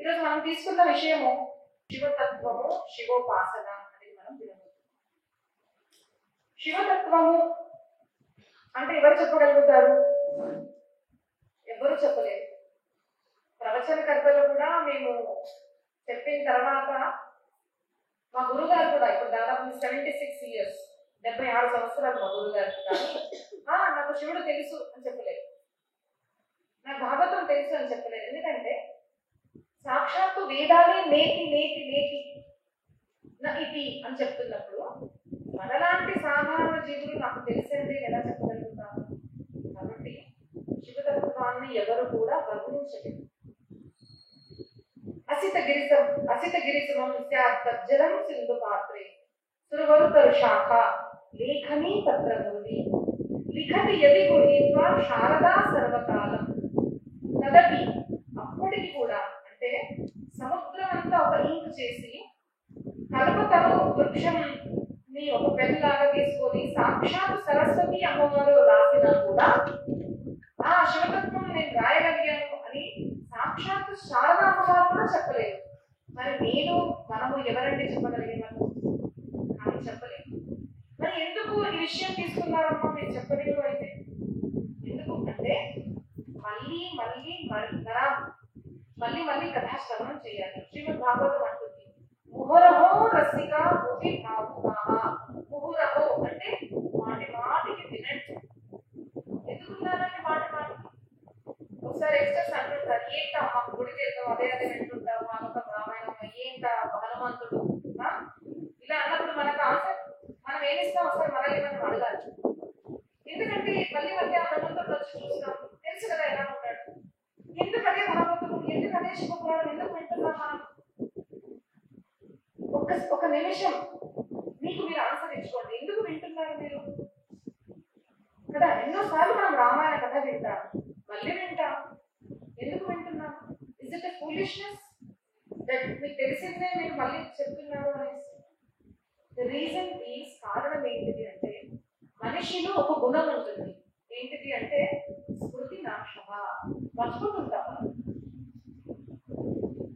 ఈరోజు మనం తీసుకున్న విషయము శివతత్వము, శివోపాసన అనేది మనం వినబోతున్నాం. శివతత్వము అంటే ఎవరు చెప్పగలుగుతారు? ఎవరు చెప్పలేరు. ప్రవచనకర్తలు కూడా మేము చెప్పిన తర్వాత మా గురుగారు కూడా ఇప్పుడు దాదాపు 76 years 76 సంవత్సరాలు మా గురుగారు కానీ నాకు శివుడు తెలుసు అని చెప్పలేదు, నాకు భాగవతం తెలుసు అని చెప్పలేదు. ఎందుకంటే సాక్షాత్తు వేదాలే నేటి నేటి నేటి ఇది అని చెప్తున్నప్పుడు మనలాంటి సాధారణ జీవులు నాకు తెలిసింది ఎలా చెప్పగలుగుతాను? కాబట్టి శివతత్వాన్ని ఎవరు కూడా గౌరవించలేదు. అసిత గిరిశమం సజ్జలం సింధు పాత్రే సురవరుతరు శాఖ లేఖనీ తత్ర మూలి లిఖతి యది గృహీత్వా శారదా సర్వకాలం తదపి. అప్పటికి కూడా అంటే సముద్రం అంతా ఒక ఇంక్ చేసి కల్పతరు వృక్షంని ఒక పెన్లాగా తీసుకొని సాక్షాత్ సరస్వతి అమ్మవారు రాసినా కూడా ఆ శివతత్వం నేను రాయగలిగాను అని సాక్షాత్ శారదా అమ్మవారు కూడా చెప్పలేదు. మరి మనము ఎవరంటే చెప్పగలిగేవాళ్ళు? కానీ చెప్పలేదు. మరి ఎందుకు ఈ విషయం తీసుకున్నారమ్మా మీరు చెప్పలేదు అయితే? ఎందుకు అంటే మళ్ళీ కథాశ్రవణం చేయాలి. శ్రీమద్ భాగవతం అంటుంది ముహురహో రసిక ముహి భావునాః. ముహురహో అంటే మాటి మాటికి వినండి. ఎందుకున్నారంటే మాటి మాటికి ఒకసారి ఎక్స్టర్స్ అంటుంటారు, ఏంటమ్మా గుడికి వెళ్తాం అదే వింటుంటాం, భాగవతం రామాయణం ఏంట హనుమంతుడు ఇలా అన్నప్పుడు మనకు ఆన్సర్ మనం ఏమిస్తాం? ఒకసారి మనల్ని మనం అడగాలి. ఎందుకంటే మళ్ళీ ఆ హనుమంతుడు వచ్చి చూస్తాం, తెలుసు కదా ఎలా ఉంటాడు. ఎందుకు అదే భాగవతుడు, ఎందుకు అదే శివపురాణం ఎందుకు వింటున్నాం మనం? ఒక నిమిషం మీకు మీరు ఆన్సర్ ఇచ్చుకోండి. ఎందుకు వింటున్నారు మీరు కదా? ఎన్నోసార్లు మనం రామాయణ కథ వింటాం, మళ్ళీ వింటాం. ఎందుకు వింటున్నాం? Is it a foolishness that మీకు తెలిసిందే మీరు మళ్ళీ చెప్తున్నారు అనేసి? ద రీజన్ ఈస్, కారణం ఏంటిది అంటే మనిషిలో ఒక గుణం ఉంటుంది. ఏంటిది అంటే స్మృతి నాశ, మర్చిపోతుంటాం.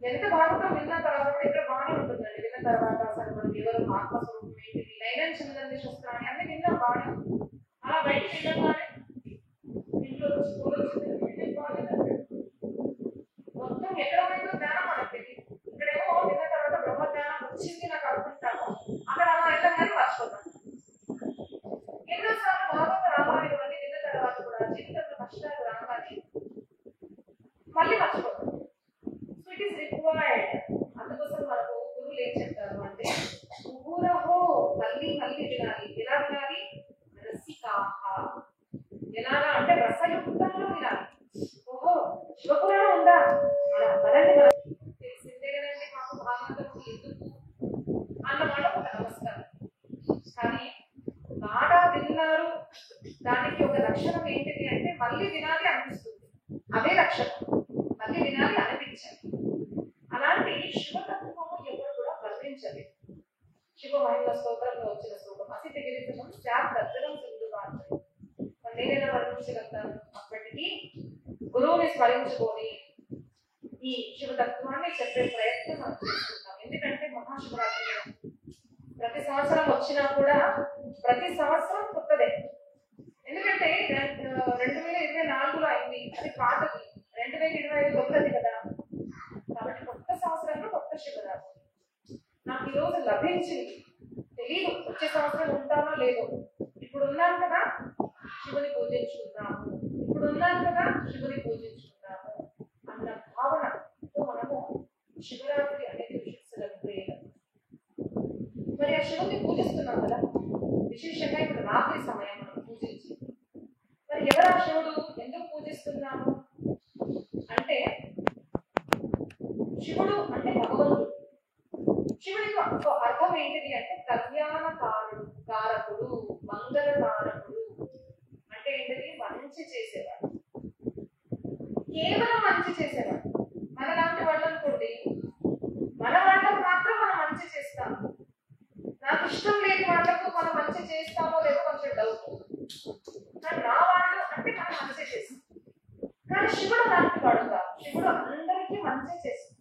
ఎంత భాగవతం విన్న తర్వాత ఇక్కడ బాగానే ఉంటుందండి. విన్న తర్వాత అసలు మనం ఎవరు, ఆత్మస్వరూపం ఏంటిది, నైనం చిన్నదండి శస్త్రాన్ని అన్ని విన్నా బాగానే ఉంది. అలా బయటికి వెళ్ళగానే ఇంట్లో స్కూల్ వచ్చింది బాగాలేదండి, మొత్తం ఎక్కడ పోయిందో జ్ఞానం మనకు తెలియదు. ఇక్కడేమో విన్న తర్వాత బ్రహ్మ జ్ఞానం వచ్చింది నాకు అనుకుంటాము, అక్కడ అలా వెళ్ళగానే మర్చిపోతాం. ఎన్నోసార్లు భాగవత రామాయణం అన్ని విన్న తర్వాత కూడా జీవితంలో కష్టాలు రాగానే మళ్ళీ మర్చిపోతాం. So it is required. అందుకోసం మనకు గురువులు ఏం చెప్తారు అంటే ముహురహో మళ్ళీ వినాలి. ఎలా వినాలి? రసికాః. ఎలాగా అంటే రసయుక్తంలో వినాలి. ఓహో శివపురాణం ఉందా, అలా పదండి తెలిసిందే కదండి మాకు భాగవతం ఎందుకు అన్నమాట ఒక నమస్కారం. కానీ బాగా విన్నారు, దానికి ఒక లక్షణం ఏంటిది అంటే మళ్ళీ వినాలి అనిపిస్తుంది. అదే లక్షణం, మళ్ళీ వినాలి అనిపించాలి. అలాంటి శివతత్వము ఎవరు కూడా గర్వించలేదు. శివ మహిళ స్తోత్రంలో వచ్చిన శ్లోకం అసిత గిరిశమం సజ్జలం సింధు పాత్రే. నేనైనా వర్ణించగలుగుతాను. అప్పటికీ గురువుని స్మరించుకొని ఈ శివతత్వాన్ని చెప్పే ప్రయత్నం మనం చేసుకుంటాం. ఎందుకంటే మహాశివరాత్రి ప్రతి సంవత్సరం వచ్చినా కూడా ప్రతి సంవత్సరం కొత్తదే. ఎందుకంటే 2024లో అయింది, అది పాతది. 2025 కొత్తది కదా. కాబట్టి కొత్త సంవత్సరంలో కొత్త శివరాత్రి నాకు ఈరోజు లభించింది. తెలీదు వచ్చే సంవత్సరం ఉంటానో లేదో. ఇప్పుడు ఉన్నాను కదా శివుని పూజించుకుందాము, ఇప్పుడు ఉన్నాను కదా శివుని పూజించుకుందాము అన్న భావనతో మనము శివరాత్రి అనేది విశిష్టం. మరి ఆ శివుని పూజిస్తున్నాం కదా, విశేషంగా ఇప్పుడు రాత్రి సమయం మనం పూజించి. మరి ఎవరు ఆ శివుడు, ఎందుకు పూజిస్తున్నాము అంటే శివుడు అంటే భగవంతుడు. శివుడికి అర్థం ఏంటిది అంటే కళ్యాణ కారకుడు, మంగళకారకుడు. అంటే ఏంటిది? మంచి చేసేవాడు, కేవలం మంచి చేసేవాడు. మనలాంటి వాళ్ళు అనుకోండి, మన వాళ్ళకు మాత్రం మనం మంచి చేస్తాము. నాకు ఇష్టం లేని వాళ్ళకు మనం మంచి చేస్తామో లేదో కొంచెం డౌట్. కానీ నా వాళ్ళు అంటే మనం మంచి చేస్తాం. కానీ శివుడు అలాంటి వాడు కాదు. శివుడు అందరికీ మంచి చేస్తాడు.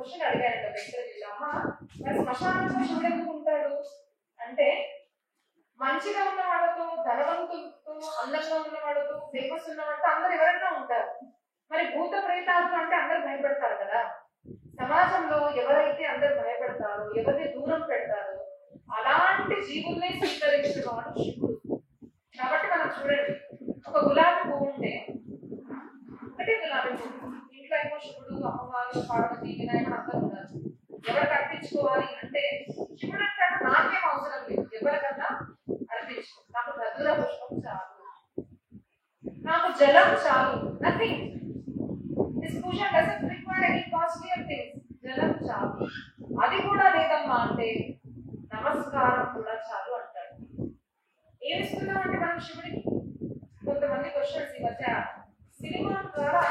క్వశ్చన్ అడిగారంట వెంకటేశ్వర అమ్మ, మరి శ్మశానంలో శివుడు ఎందుకు ఉంటాడు అంటే, మంచిగా ఉన్న వాళ్ళతో, ధనవంతులతో, అందంగా ఉన్న వాళ్ళతో, ఫేమస్ ఉన్న వాళ్ళతో అందరు ఎవరైనా ఉంటారు. మరి భూత ప్రేతాలు అంటే అందరు భయపడతారు కదా. సమాజంలో ఎవరైతే అందరు భయపడతారో, ఎవరిని దూరం పెడతారో అలాంటి జీవుల్ని స్వీకరించిన వాడు శివుడు. కాబట్టి మనం చూడండి, ఒక గులాబీ పువ్వు ఉంటే, ఒకటే గులాబీ పువ్వు, ఇంట్లో ఏమో శివుడు, అమ్మవారు, పార్వతి, వినాయకుడు అందరూ ఉన్నారు. ఎవరికి అర్పించుకోవాలి అంటే శివుడు అంటాడు నాకేం అవసరం లేదు, ఎవరికన్నా అర్పించుకో, నాకు ధతుర పుష్పం చాలు, నాకు జలం చాలు, nothing. This puja doesn't require any costlier things. జలం చాలు. అది కూడా లేదమ్మా అంటే నమస్కారం కూడా చాలు అంటాడు. ఏమిస్తున్నాం అంటే మనం శివుడికి? కొంతమంది క్వశ్చన్స్ ఈ మధ్య సినిమా ద్వారా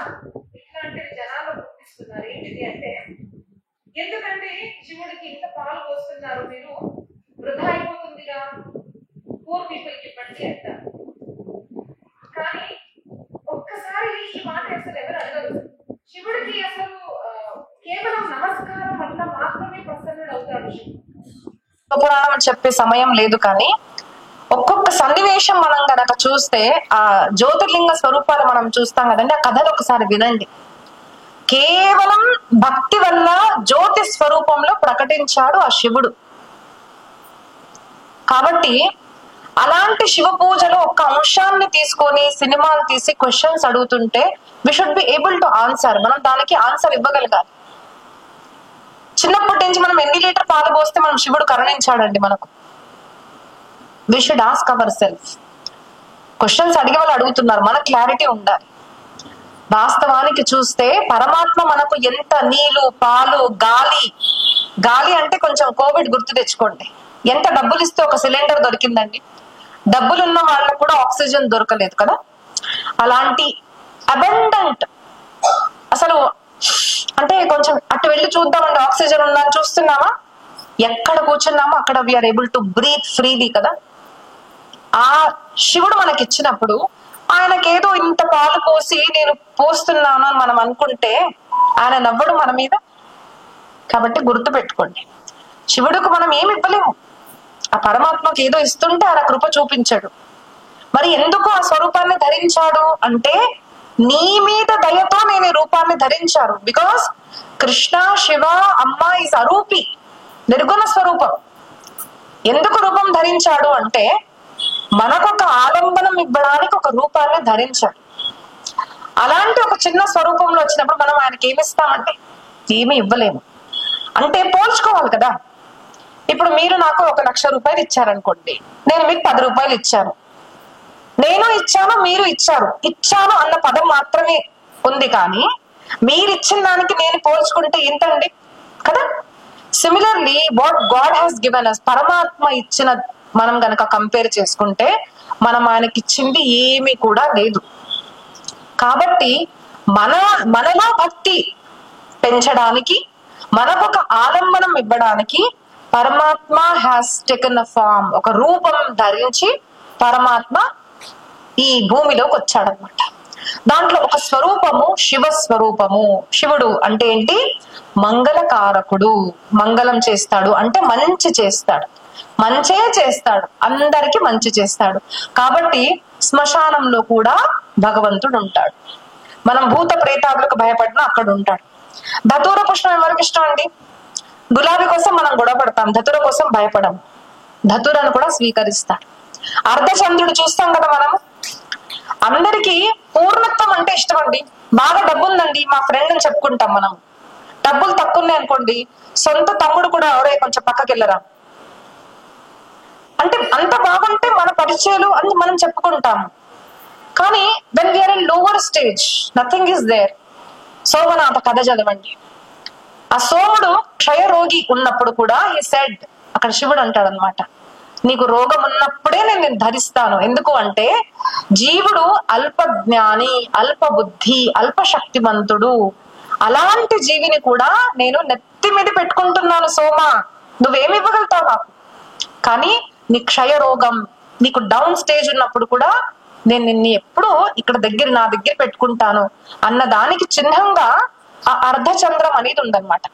ఇట్లాంటి జనాలు గుర్తిస్తున్నారు. ఏంటిది అంటే, ఎందుకంటే శివుడికి ఇంత పాలు పోస్తున్నారు మీరు, వృధా అయిపోతుందిగా, పూర్ పీపుల్కి ఇవ్వండి అంటారు. కానీ ఒక్కసారి ఈ మాట అసలు ఎవరు అడగరు. శివుడికి అసలు కేవలం నమస్కారం వల్ల మాత్రమే ప్రసన్నుడు అవుతాడు శివుడు. పురాణం చెప్పే సమయం లేదు, కానీ ఒక్కొక్క సన్నివేశం మనం గనక చూస్తే ఆ జ్యోతిర్లింగ స్వరూపాలు మనం చూస్తాం కదండి. ఆ కథలు ఒకసారి వినండి. కేవలం భక్తి వల్ల జ్యోతి స్వరూపంలో ప్రకటించాడు ఆ శివుడు. కాబట్టి అలాంటి శివ పూజలో ఒక్క అంశాన్ని తీసుకొని సినిమాలు తీసి క్వశ్చన్స్ అడుగుతుంటే we should be able to answer. మనం దానికి ఆన్సర్ ఇవ్వగలగాలి. చిన్నప్పటి నుంచి మనం ఎన్ని లీటర్ పాలు పోస్తే మనం శివుడు కరుణించాడండి మనకు? We should ask our self. Questions అడిగే వాళ్ళు అడుగుతున్నారు, మన క్లారిటీ ఉండాలి. వాస్తవానికి చూస్తే పరమాత్మ మనకు ఎంత నీళ్లు, పాలు, గాలి అంటే కొంచెం కోవిడ్ గుర్తు తెచ్చుకోండి. ఎంత డబ్బులు ఇస్తే ఒక సిలిండర్ దొరికిందండి? డబ్బులు ఉన్న వాళ్ళకు కూడా ఆక్సిజన్ దొరకలేదు కదా. అలాంటి అబెండెంట్, అసలు అంటే కొంచెం అటు వెళ్ళి చూద్దామండి, ఆక్సిజన్ ఉందని చూస్తున్నామా? ఎక్కడ కూర్చున్నామో అక్కడ we are able to breathe freely కదా. ఆ శివుడు మనకి ఇచ్చినప్పుడు ఆయనకేదో ఇంత పాలు పోసి నేను పోస్తున్నాను అని మనం అనుకుంటే ఆయన నవ్వడు మన మీద. కాబట్టి గుర్తు పెట్టుకోండి, శివుడికి మనం ఏమి ఇవ్వలేము. ఆ పరమాత్మకి ఏదో ఇస్తుంటే ఆయన కృప చూపించాడు. మరి ఎందుకు ఆ స్వరూపాన్ని ధరించాడు అంటే, నీ మీద దయతో నేను ఈ రూపాన్ని ధరించాను. బికాస్ కృష్ణ, శివ, అమ్మ ఈజ్ అరూపి, నిర్గుణ స్వరూపం. ఎందుకు రూపం ధరించాడు అంటే మనకొక ఆలంబనం ఇవ్వడానికి ఒక రూపాన్ని ధరించాడు. అలాంటి ఒక చిన్న స్వరూపంలో వచ్చినప్పుడు మనం ఆయనకి ఏమిస్తామంటే ఏమి ఇవ్వలేము. అంటే పోల్చుకోవాలి కదా. ఇప్పుడు మీరు నాకు 1,00,000 రూపాయలు ఇచ్చారనుకోండి, నేను మీకు 10 రూపాయలు ఇచ్చాను. నేను ఇచ్చాను, మీరు ఇచ్చారు. ఇచ్చాను అన్న పదం మాత్రమే ఉంది, కానీ మీరు ఇచ్చిన దానికి నేను పోల్చుకుంటే ఇంతండి కదా. Similarly what God has given us, పరమాత్మ ఇచ్చిన మనం గనక కంపేర్ చేసుకుంటే మనం ఆయనకి ఇచ్చింది ఏమీ కూడా లేదు. కాబట్టి మనలో భక్తి పెంచడానికి, మనకొక ఆలంబనం ఇవ్వడానికి పరమాత్మ హ్యాస్ టేకెన్ అ ఫామ్, ఒక రూపం ధరించి పరమాత్మ ఈ భూమిలోకి వచ్చాడనమాట. దాంట్లో ఒక స్వరూపము శివ స్వరూపము. శివుడు అంటే ఏంటి? మంగళకారకుడు. మంగళం చేస్తాడు అంటే మంచి చేస్తాడు, మంచే చేస్తాడు, అందరికి మంచి చేస్తాడు. కాబట్టి శ్మశానంలో కూడా భగవంతుడు ఉంటాడు. మనం భూత ప్రేతాదులకు భయపడినా అక్కడ ఉంటాడు. ధతూర పుష్పం ఎవరికి ఇష్టం అండి? గులాబీ కోసం మనం గొడవ పడతాం, ధతుర కోసం భయపడం. ధతురను కూడా స్వీకరిస్తాడు. అర్ధచంద్రుడు చూస్తాం కదా మనం. అందరికి పూర్ణత్వం అంటే ఇష్టం అండి. బాగా డబ్బు ఉందండి మా ఫ్రెండ్ అని చెప్పుకుంటాం మనం. డబ్బులు తక్కువ ఉన్నాయి అనుకోండి, సొంత తమ్ముడు కూడా ఎవరే కొంచెం పక్కకి వెళ్ళరా అంటే అంత బాగుంటే మన పరిచయాలు అని మనం చెప్పుకుంటాము. కానీ when we are in lower stage nothing is there. Somnath కథ చదవండి. ఆ సోముడు క్షయరోగి ఉన్నప్పుడు కూడా ఈ సెడ్, అక్కడ శివుడు అంటాడు అనమాట, నీకు రోగం ఉన్నప్పుడే నేను ధరిస్తాను. ఎందుకు అంటే జీవుడు అల్ప జ్ఞాని, అల్ప బుద్ధి, అల్ప శక్తివంతుడు. అలాంటి జీవిని కూడా నేను నెత్తి మీద పెట్టుకుంటున్నాను సోమ, నువ్వేమి ఇవ్వగలుగుతావు నాకు? కానీ నీ క్షయ రోగం, నీకు డౌన్ స్టేజ్ ఉన్నప్పుడు కూడా నేను నిన్ను ఎప్పుడు ఇక్కడ నా దగ్గర పెట్టుకుంటాను అన్న దానికి చిహ్నంగా ఆ అర్ధచంద్రం అనేది ఉందన్నమాట.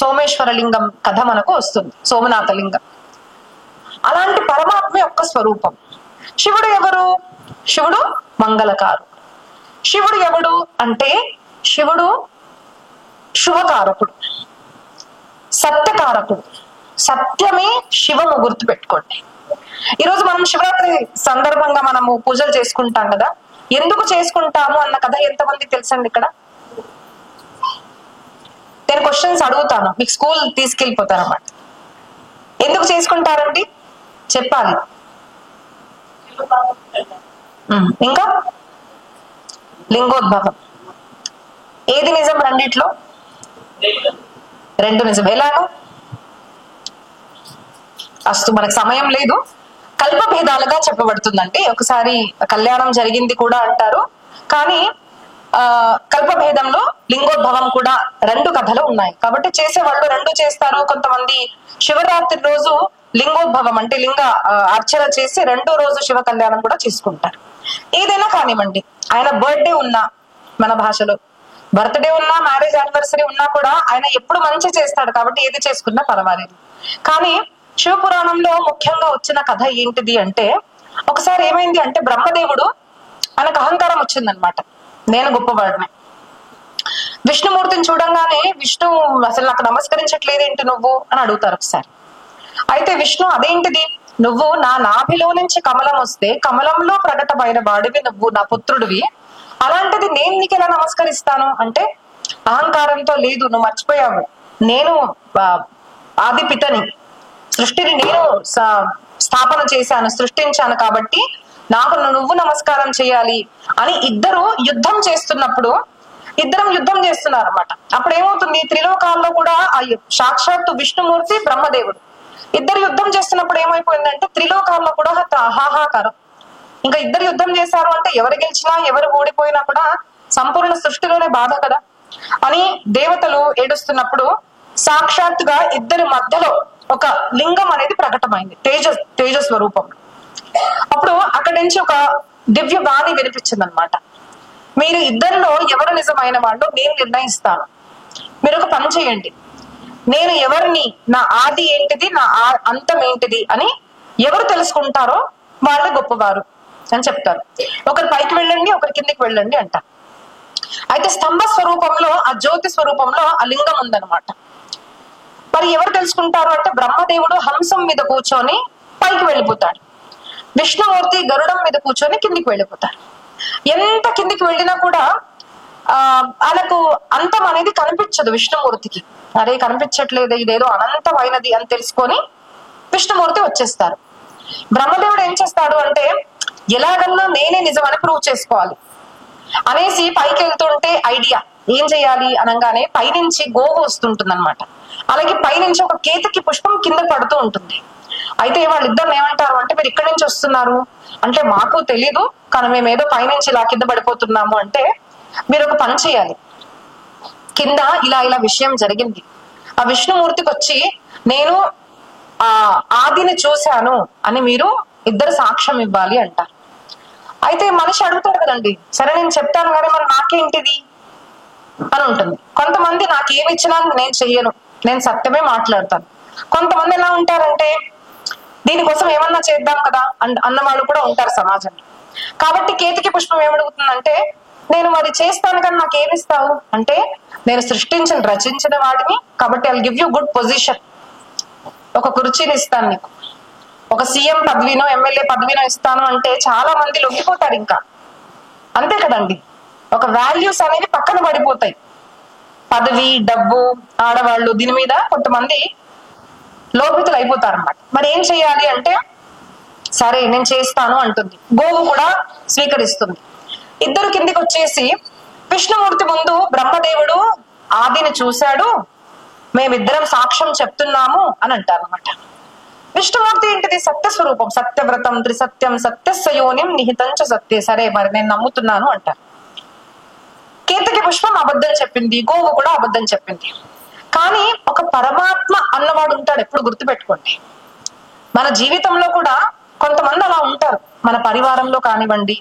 సోమేశ్వర లింగం కథ మనకు వస్తుంది, సోమనాథ లింగం. అలాంటి పరమాత్మ యొక్క స్వరూపం. శివుడు ఎవరు? శివుడు మంగళకారు. శివుడు ఎవడు అంటే శివుడు శుభకారకుడు, సత్యకారకుడు. సత్యమే శివము, గుర్తు పెట్టుకోండి. ఈరోజు మనం శివరాత్రి సందర్భంగా మనము పూజలు చేసుకుంటాం కదా, ఎందుకు చేసుకుంటాము అన్న కథ ఎంతమందికి తెలుసండి? ఇక్కడ నేను క్వశ్చన్స్ అడుగుతాను, మీకు స్కూల్ తీసుకెళ్ళిపోతాను అన్నమాట. ఎందుకు చేసుకుంటారండి చెప్పాలి. ఇంకా లింగోద్భవం. ఏది నిజం రెండిట్లో? రెండు నిజం. ఎలాగో అస్తు మనకు సమయం లేదు, కల్పభేదాలుగా చెప్పబడుతుందండి. ఒకసారి కళ్యాణం జరిగింది కూడా అంటారు, కానీ కల్పభేదంలో లింగోద్భవం కూడా రెండు కథలు ఉన్నాయి. కాబట్టి చేసేవాళ్ళు రెండు చేస్తారు. కొంతమంది శివరాత్రి రోజు లింగోద్భవం అంటే లింగ అర్చన చేసి రెండో రోజు శివ కళ్యాణం కూడా చేసుకుంటారు. ఏదైనా కానివ్వండి, ఆయన బర్త్డే ఉన్నా, మన భాషలో బర్త్డే ఉన్నా, మ్యారేజ్ యానివర్సరీ ఉన్నా కూడా ఆయన ఎప్పుడు మంచి చేస్తాడు కాబట్టి ఏది చేసుకున్నా పర్వాలేదు. కానీ శివపురాణంలో ముఖ్యంగా వచ్చిన కథ ఏంటిది అంటే, ఒకసారి ఏమైంది అంటే బ్రహ్మదేవుడు ఆయనకు అహంకారం వచ్చిందనమాట, నేను గొప్పవాడిని. విష్ణుమూర్తిని చూడంగానే విష్ణు అసలు నాకు నమస్కరించట్లేదేంటి నువ్వు అని అడుగుతారు ఒకసారి. అయితే విష్ణు అదేంటిది, నువ్వు నా నాభిలో నుంచి కమలం వస్తే కమలంలో ప్రకటమైన వాడివి, నువ్వు నా పుత్రుడివి, అలాంటిది నేను నీకు ఎలా నమస్కరిస్తాను అంటే, అహంకారంతో లేదు నువ్వు మర్చిపోయావు, నేను ఆది పితని, సృష్టిని నేను స్థాపన చేశాను, సృష్టించాను, కాబట్టి నాకు నువ్వు నమస్కారం చేయాలి అని ఇద్దరు యుద్ధం చేస్తున్నప్పుడు, ఇద్దరం యుద్ధం చేస్తున్నారు అనమాట. అప్పుడు ఏమవుతుంది, త్రిలోకాల్లో కూడా సాక్షాత్తు విష్ణుమూర్తి బ్రహ్మదేవుడు ఇద్దరు యుద్ధం చేస్తున్నప్పుడు ఏమైపోయిందంటే త్రిలోకాల్లో కూడా హాహాకారం. ఇంకా ఇద్దరు యుద్ధం చేశారు అంటే ఎవరు గెలిచినా ఎవరు ఓడిపోయినా కూడా సంపూర్ణ సృష్టిలోనే బాధ కదా అని దేవతలు ఏడుస్తున్నప్పుడు సాక్షాత్తుగా ఇద్దరి మధ్యలో ఒక లింగం అనేది ప్రకటమైంది, తేజ స్వరూపంలో. అప్పుడు అక్కడి నుంచి ఒక దివ్య బాణి వినిపించింది అనమాట. మీరు ఇద్దరిలో ఎవరు నిజమైన వాళ్ళు నేను నిర్ణయిస్తాను, మీరు ఒక పని చేయండి, నేను ఎవరిని, నా ఆది ఏంటిది, నా అంతం ఏంటిది అని ఎవరు తెలుసుకుంటారో వాళ్ళే గొప్పవారు అని చెప్తారు. ఒకరు పైకి వెళ్ళండి, ఒకరి కిందికి వెళ్ళండి అంట. అయితే స్తంభ స్వరూపంలో, ఆ జ్యోతి స్వరూపంలో ఆ లింగం ఉందన్నమాట. మరి ఎవరు తెలుసుకుంటారు అంటే బ్రహ్మదేవుడు హంసం మీద కూర్చొని పైకి వెళ్ళిపోతాడు, విష్ణుమూర్తి గరుడం మీద కూర్చొని కిందికి వెళ్ళిపోతాడు. ఎంత కిందికి వెళ్ళినా కూడా ఆయనకు అంతం అనేది కనిపించదు విష్ణుమూర్తికి. అరే కనిపించట్లేదు, ఇదేదో అనంతమైనది అని తెలుసుకొని విష్ణుమూర్తి వచ్చేస్తారు. బ్రహ్మదేవుడు ఏం చేస్తాడు అంటే, ఎలాగన్నా నేనే నిజమని ప్రూవ్ చేసుకోవాలి అనేసి పైకి వెళ్తుంటే ఐడియా ఏం చేయాలి అనగానే పైనుంచి గోవు వస్తుంటుంది అనమాట. అలాగే పైనుంచి ఒక కేతకి పుష్పం కింద పడుతూ ఉంటుంది. అయితే వాళ్ళిద్దరు ఏమంటారు అంటే, మీరు ఇక్కడి నుంచి వస్తున్నారు అంటే మాకు తెలీదు, కానీ మేము ఏదో పైనుంచి ఇలా కింద పడిపోతున్నాము అంటే, మీరు ఒక పని చేయాలి, కింద ఇలా విషయం జరిగింది, ఆ విష్ణుమూర్తికి వచ్చి నేను ఆదిని చూశాను అని మీరు ఇద్దరు సాక్ష్యం ఇవ్వాలి అంటారు. అయితే మనిషి అడుగుతాడు కదండి, సరే నేను చెప్తాను కానీ మరి నాకేంటిది అని ఉంటుంది. కొంతమంది నాకేమి ఇచ్చినా నేను చెయ్యను, నేను సత్యమే మాట్లాడతాను. కొంతమంది ఎలా ఉంటారంటే దీనికోసం ఏమన్నా చేద్దాం కదా అన్నవాళ్ళు కూడా ఉంటారు సమాజంలో. కాబట్టి కేతకి పుష్పం ఏమడుగుతుందంటే, నేను మరి చేస్తాను కానీ నాకేమిస్తావు అంటే, నేను రచించిన వాడిని కాబట్టి I will give you good position, ఒక కుర్చీని ఇస్తాను నీకు, ఒక సీఎం పదవినో ఎమ్మెల్యే పదవినో ఇస్తాను అంటే చాలా మంది లొంగిపోతారు. ఇంకా అంతే కదండి, ఒక వాల్యూస్ అనేవి పక్కన పడిపోతాయి. పదవి, డబ్బు, ఆడవాళ్ళు, దీని మీద కొంతమంది లోపితులు అయిపోతారు అన్నమాట. మరి ఏం చేయాలి అంటే, సరే నేను చేస్తాను అంటుంది. గోవు కూడా స్వీకరిస్తుంది. ఇద్దరు కిందికి వచ్చేసి విష్ణుమూర్తి ముందు బ్రహ్మదేవుడు ఆదిని చూశాడు, మేమిద్దరం సాక్ష్యం చెప్తున్నాము అని అంటారు అనమాట. విష్ణుమూర్తి ఏంటిది, సత్య స్వరూపం, సత్యవ్రతం త్రిసత్యం సత్యస్యోనిం నిహితంచ సత్యే, సరే మరి నేను నమ్ముతున్నాను అంటారు. కేతకి పుష్పం అబద్ధం చెప్పింది, గోవు కూడా అబద్ధం చెప్పింది. కానీ ఒక పరమాత్మ అన్నవాడు ఉంటాడు, ఎప్పుడు గుర్తుపెట్టుకోండి. మన జీవితంలో కూడా కొంతమంది అలా ఉంటారు, మన పరివారంలో కానివ్వండి,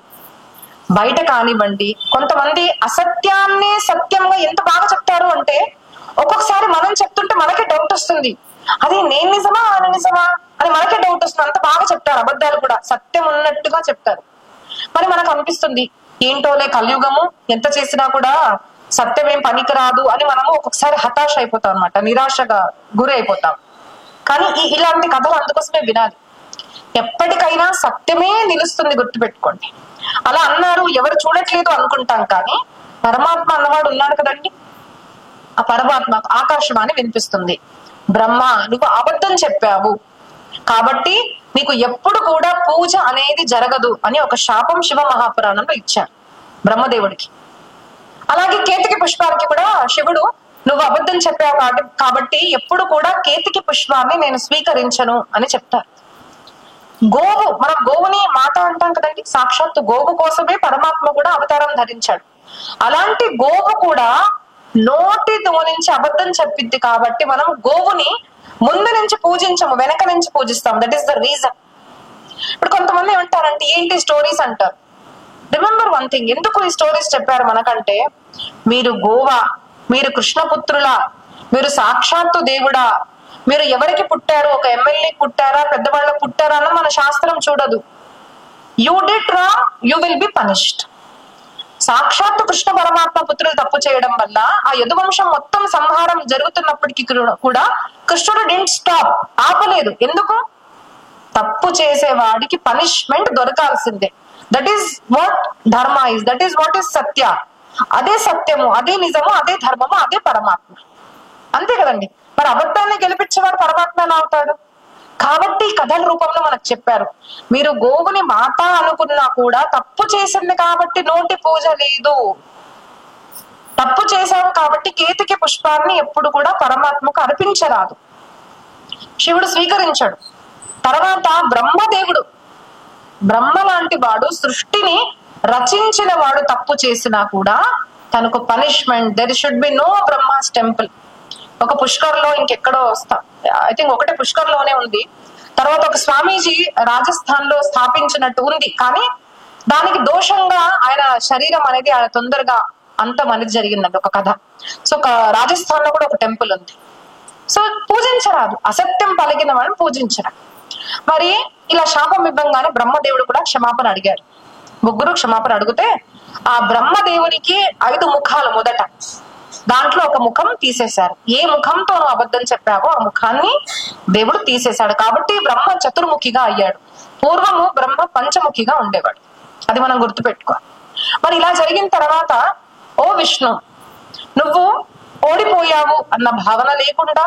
బయట కానివ్వండి. కొంతమంది అసత్యాన్నే సత్యంగా ఎంత బాగా చెప్తారు అంటే, ఒక్కొక్కసారి మనం చెప్తుంటే మనకే డౌట్ వస్తుంది, అది నేను నిజమా ఆయన నిజమా అని మనకే డౌట్ వస్తుంది. అంత బాగా చెప్తారు, అబద్ధాలు కూడా సత్యం ఉన్నట్టుగా చెప్తారు. మరి మనకు అనిపిస్తుంది ఏంటోలే కలియుగము, ఎంత చేసినా కూడా సత్యం ఏం పనికిరాదు అని మనము ఒక్కొక్కసారి హతాశ అయిపోతాం అనమాట, నిరాశగా గురి అయిపోతాం. కానీ ఇలాంటి కథలు అందుకోసమే వినాలి. ఎప్పటికైనా సత్యమే నిలుస్తుంది, గుర్తుపెట్టుకోండి. అలా అన్నారు, ఎవరు చూడట్లేదు అనుకుంటాం, కానీ పరమాత్మ అన్నవాడు ఉన్నాడు కదండి. ఆ పరమాత్మ ఆకాశవాణి వినిపిస్తుంది, బ్రహ్మ నువ్వు అబద్ధం చెప్పావు కాబట్టి నీకు ఎప్పుడు కూడా పూజ అనేది జరగదు అని ఒక శాపం శివ మహాపురాణంలో ఇచ్చారు బ్రహ్మదేవుడికి. అలాగే కేతకి పుష్పానికి కూడా శివుడు నువ్వు అబద్ధం చెప్పావు కాబట్టి ఎప్పుడు కూడా కేతకి పుష్పాన్ని నేను స్వీకరించను అని చెప్తారు. గోవు, మనం గోవుని మాత అంటాం కదండి, సాక్షాత్తు గోవు కోసమే పరమాత్మ కూడా అవతారం ధరించాడు. అలాంటి గోవు కూడా నోటితో నుంచి అబద్ధం చెప్పిద్ది కాబట్టి మనం గోవుని ముందు నుంచి పూజించము, వెనక నుంచి పూజిస్తాం. That is the reason. ఇప్పుడు కొంతమంది ఏమంటారంటే ఏంటి స్టోరీస్ అంటారు. రిమెంబర్ వన్ థింగ్, ఎందుకు ఈ స్టోరీస్ చెప్పారు మనకంటే, మీరు గోవా, మీరు కృష్ణపుత్రులా, మీరు సాక్షాత్తు దేవుడా, మీరు ఎవరికి పుట్టారు, ఒక ఎమ్మెల్యే పుట్టారా, పెద్దవాళ్ళకు పుట్టారా అన్న మన శాస్త్రం చూడదు. You did wrong, you will be punished. సాక్షాత్తు కృష్ణ పరమాత్మ పుత్రులు తప్పు చేయడం వల్ల ఆ యదువంశం మొత్తం సంహారం జరుగుతున్నప్పటికీ కూడా కృష్ణుడు డిడ్ంట్ స్టాప్, ఆపలేదు. ఎందుకు? తప్పు చేసేవాడికి పనిష్మెంట్ దొరకాల్సిందే. That is what dharma is, that is what is satya. అదే సత్యము, అదే నిజము, అదే ధర్మము, అదే పరమాత్మ. అంతే కదండి. మరి అబద్ధాన్ని గెలిపించేవాడు పరమాత్మ ఎలా అవుతాడు? కాబట్టి కథల రూపంలో మనకు చెప్పారు, మీరు గోవుని మాత అనుకున్నా కూడా తప్పు చేసింది కాబట్టి నోటి పూజ లేదు. తప్పు చేశావు కాబట్టి కేతకి పుష్పాన్ని ఎప్పుడు కూడా పరమాత్మకు అర్పించరాదు. శివుడు స్వీకరించాడు. తర్వాత బ్రహ్మదేవుడు, బ్రహ్మ లాంటి వాడు, సృష్టిని రచించిన వాడు తప్పు చేసినా కూడా తనకు punishment, there should be no Brahma's temple. ఒక పుష్కర్లో ఇంకెక్కడో ఐ థింక్ ఒకటే పుష్కర్లోనే ఉంది. తర్వాత ఒక స్వామీజీ రాజస్థాన్ లో స్థాపించినట్టు ఉంది, కానీ దానికి దోషంగా ఆయన శరీరం అనేది ఆయన తొందరగా అంతం అనేది జరిగిందండి, ఒక కథ. సో రాజస్థాన్ లో కూడా ఒక టెంపుల్ ఉంది. సో పూజించరాదు, అసత్యం పలికిన వాడిని పూజించరా. మరి ఇలా శాపం ఇవ్వంగానే బ్రహ్మదేవుడు కూడా క్షమాపణ అడిగారు. ముగ్గురు క్షమాపణ అడిగితే ఆ బ్రహ్మదేవునికి 5 ముఖాలు మొదట, దాంట్లో ఒక ముఖం తీసేశారు. ఏ ముఖంతో నువ్వు అబద్ధం చెప్పావో ఆ ముఖాన్ని దేవుడు తీసేశాడు. కాబట్టి బ్రహ్మ చతుర్ముఖిగా అయ్యాడు. పూర్వము బ్రహ్మ పంచముఖిగా ఉండేవాడు, అది మనం గుర్తుపెట్టుకోవాలి. మరి ఇలా జరిగిన తర్వాత, ఓ విష్ణు, నువ్వు ఓడిపోయావు అన్న భావన లేకుండా,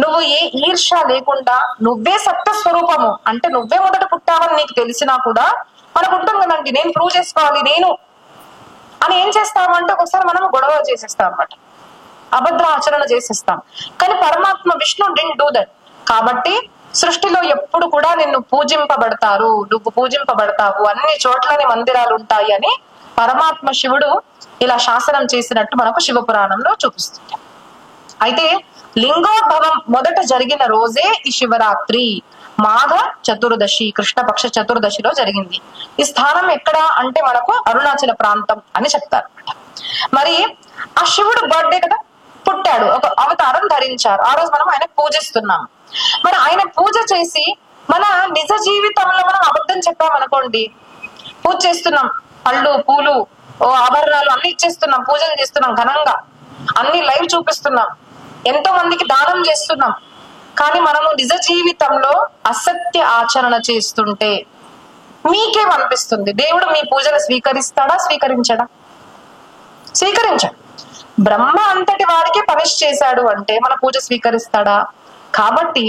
నువ్వు ఏ ఈర్ష లేకుండా, నువ్వే సత్య స్వరూపము అంటే నువ్వే మొదట పుట్టావని నీకు తెలిసినా కూడా మనకు ఉంటుంది కదండి, నేను ప్రూవ్ చేసుకోవాలి నేను అని. ఏం చేస్తాము అంటే ఒకసారి మనం గొడవ చేసేస్తాం అన్నమాట, అబద్ధ ఆచరణ చేసేస్తాం. కానీ పరమాత్మ విష్ణు డిడ్ంట్ డూ దట్. కాబట్టి సృష్టిలో ఎప్పుడు కూడా నిన్ను పూజింపబడతారు, నువ్వు పూజింపబడతావు, అన్ని చోట్లని మందిరాలు ఉంటాయి అని పరమాత్మ శివుడు ఇలా శాసనం చేసినట్టు మనకు శివపురాణంలో చూపిస్తుంది. అయితే లింగోద్భవం మొదట జరిగిన రోజే ఈ శివరాత్రి, మాఘ చతుర్దశి, కృష్ణపక్ష చతుర్దశిలో జరిగింది. ఈ స్థానం ఎక్కడ అంటే మనకు అరుణాచల ప్రాంతం అని చెప్తారు. మరి ఆ శివుడు బర్త్డే కదా, పుట్టాడు, ఒక అవతారం ధరించారు. ఆ రోజు మనం ఆయన పూజిస్తున్నాం. మరి ఆయన పూజ చేసి మన నిజ జీవితంలో మనం అబద్ధం చెప్పామనుకోండి, పూజ చేస్తున్నాం, పళ్ళు పూలు ఆభరణాలు అన్ని ఇచ్చేస్తున్నాం, పూజలు చేస్తున్నాం, ఘనంగా అన్ని లైవ్ చూపిస్తున్నాం, ఎంతో మందికి దానం చేస్తున్నాం. కానీ మనము నిజ జీవితంలో అసత్య ఆచరణ చేస్తుంటే మీకేమనిపిస్తుంది? దేవుడు మీ పూజలు స్వీకరిస్తాడా? స్వీకరించడా? స్వీకరించాడు. బ్రహ్మ అంతటి వాడికే పనిష్ చేశాడు అంటే మన పూజ స్వీకరిస్తాడా? కాబట్టి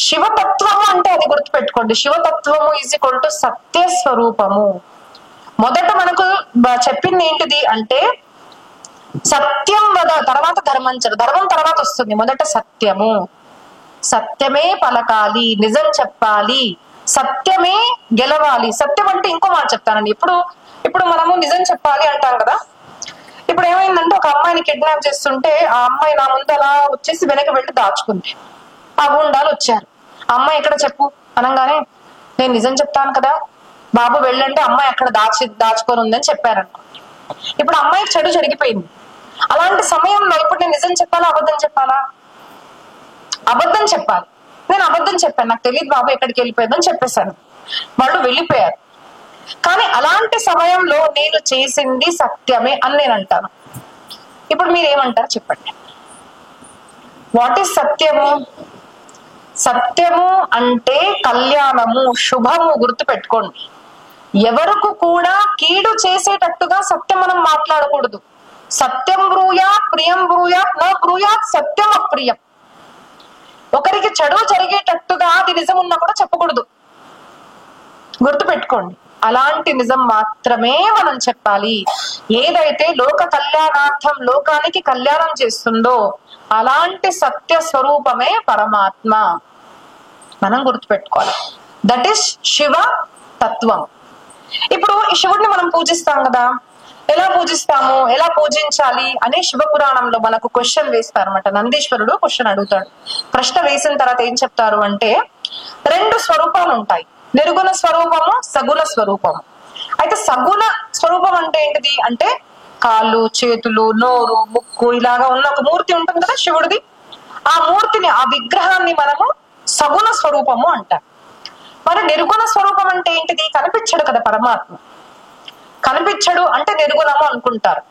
శివతత్వము అంటే అది గుర్తుపెట్టుకోండి, శివతత్వము ఈజ్ ఈక్వల్ టు సత్య స్వరూపము. మొదట మనకు చెప్పింది ఏంటిది అంటే సత్యం వద, తర్వాత ధర్మంచర, ధర్మం తర్వాత వస్తుంది. మొదట సత్యము, సత్యమే పలకాలి, నిజం చెప్పాలి, సత్యమే గెలవాలి. సత్యం అంటే ఇంకో మాట చెప్తానండి, ఇప్పుడు మనము నిజం చెప్పాలి అంటాం కదా. ఇప్పుడు ఏమైందంటే ఒక అమ్మాయిని కిడ్నాప్ చేస్తుంటే ఆ అమ్మాయి నా ముందు అలా వచ్చేసి వెనక వెళ్ళి దాచుకుంది. ఆ గుండాలు వచ్చారు, ఆ అమ్మాయి ఎక్కడ చెప్పు అనగానే నేను నిజం చెప్తాను కదా బాబు వెళ్ళంటే అమ్మాయి అక్కడ దాచుకొని ఉందని చెప్పారనుకో. ఇప్పుడు అమ్మాయికి చెడు జరిగిపోయింది. అలాంటి సమయంలో ఇప్పుడు నేను నిజం చెప్పాలా అబద్ధం చెప్పాలా? అబద్ధం చెప్పాలి. నేను అబద్ధం చెప్పాను, నాకు తెలియదు బాబు ఎక్కడికి వెళ్ళిపోయిందని చెప్పేశాను, వాళ్ళు వెళ్ళిపోయారు. కానీ అలాంటి సమయంలో నేను చేసింది సత్యమే అని నేను అంటాను. ఇప్పుడు మీరేమంటారు చెప్పండి? వాట్ ఈస్ సత్యము? సత్యము అంటే కళ్యాణము, శుభము. గుర్తు పెట్టుకోండి. ఎవరికి కూడా కీడు చేసేటట్టుగా సత్యం మనం మాట్లాడకూడదు. సత్యం బ్రూయాత్ ప్రియం బ్రూయాత్ న బ్రూయాత్ సత్యం అప్రియం. ఒకరికి చెడు జరిగేటట్టుగా అది నిజం ఉన్నా కూడా చెప్పకూడదు. గుర్తు పెట్టుకోండి. అలాంటి నిజం మాత్రమే మనం చెప్పాలి. ఏదైతే లోక కళ్యాణార్థం, లోకానికి కళ్యాణం చేస్తుందో అలాంటి సత్య స్వరూపమే పరమాత్మ. మనం గుర్తుపెట్టుకోవాలి. దట్ ఈస్ శివ తత్వం. ఇప్పుడు ఈ శివుడిని మనం పూజిస్తాం కదా, ఎలా పూజిస్తాము, ఎలా పూజించాలి అని శివ పురాణంలో మనకు క్వశ్చన్ వేస్తారన్నమాట. నందీశ్వరుడు క్వశ్చన్ అడుగుతాడు. ప్రశ్న వేసిన తర్వాత ఏం చెప్తారు అంటే, 2 స్వరూపాలు ఉంటాయి, నిర్గుణ స్వరూపము, సగుణ స్వరూపము. అయితే సగుణ స్వరూపం అంటే ఏంటిది అంటే కాళ్ళు, చేతులు, నోరు, ముక్కు ఇలాగా ఉన్న ఒక మూర్తి ఉంటుంది కదా శివుడిది. ఆ మూర్తిని, ఆ విగ్రహాన్ని మనము సగుణ స్వరూపము అంటాం. మరి నిర్గుణ స్వరూపం అంటే ఏంటిది? కనిపించడు కదా పరమాత్మ. కనిపించడు అంటే నిర్గుణము అనుకుంటారు.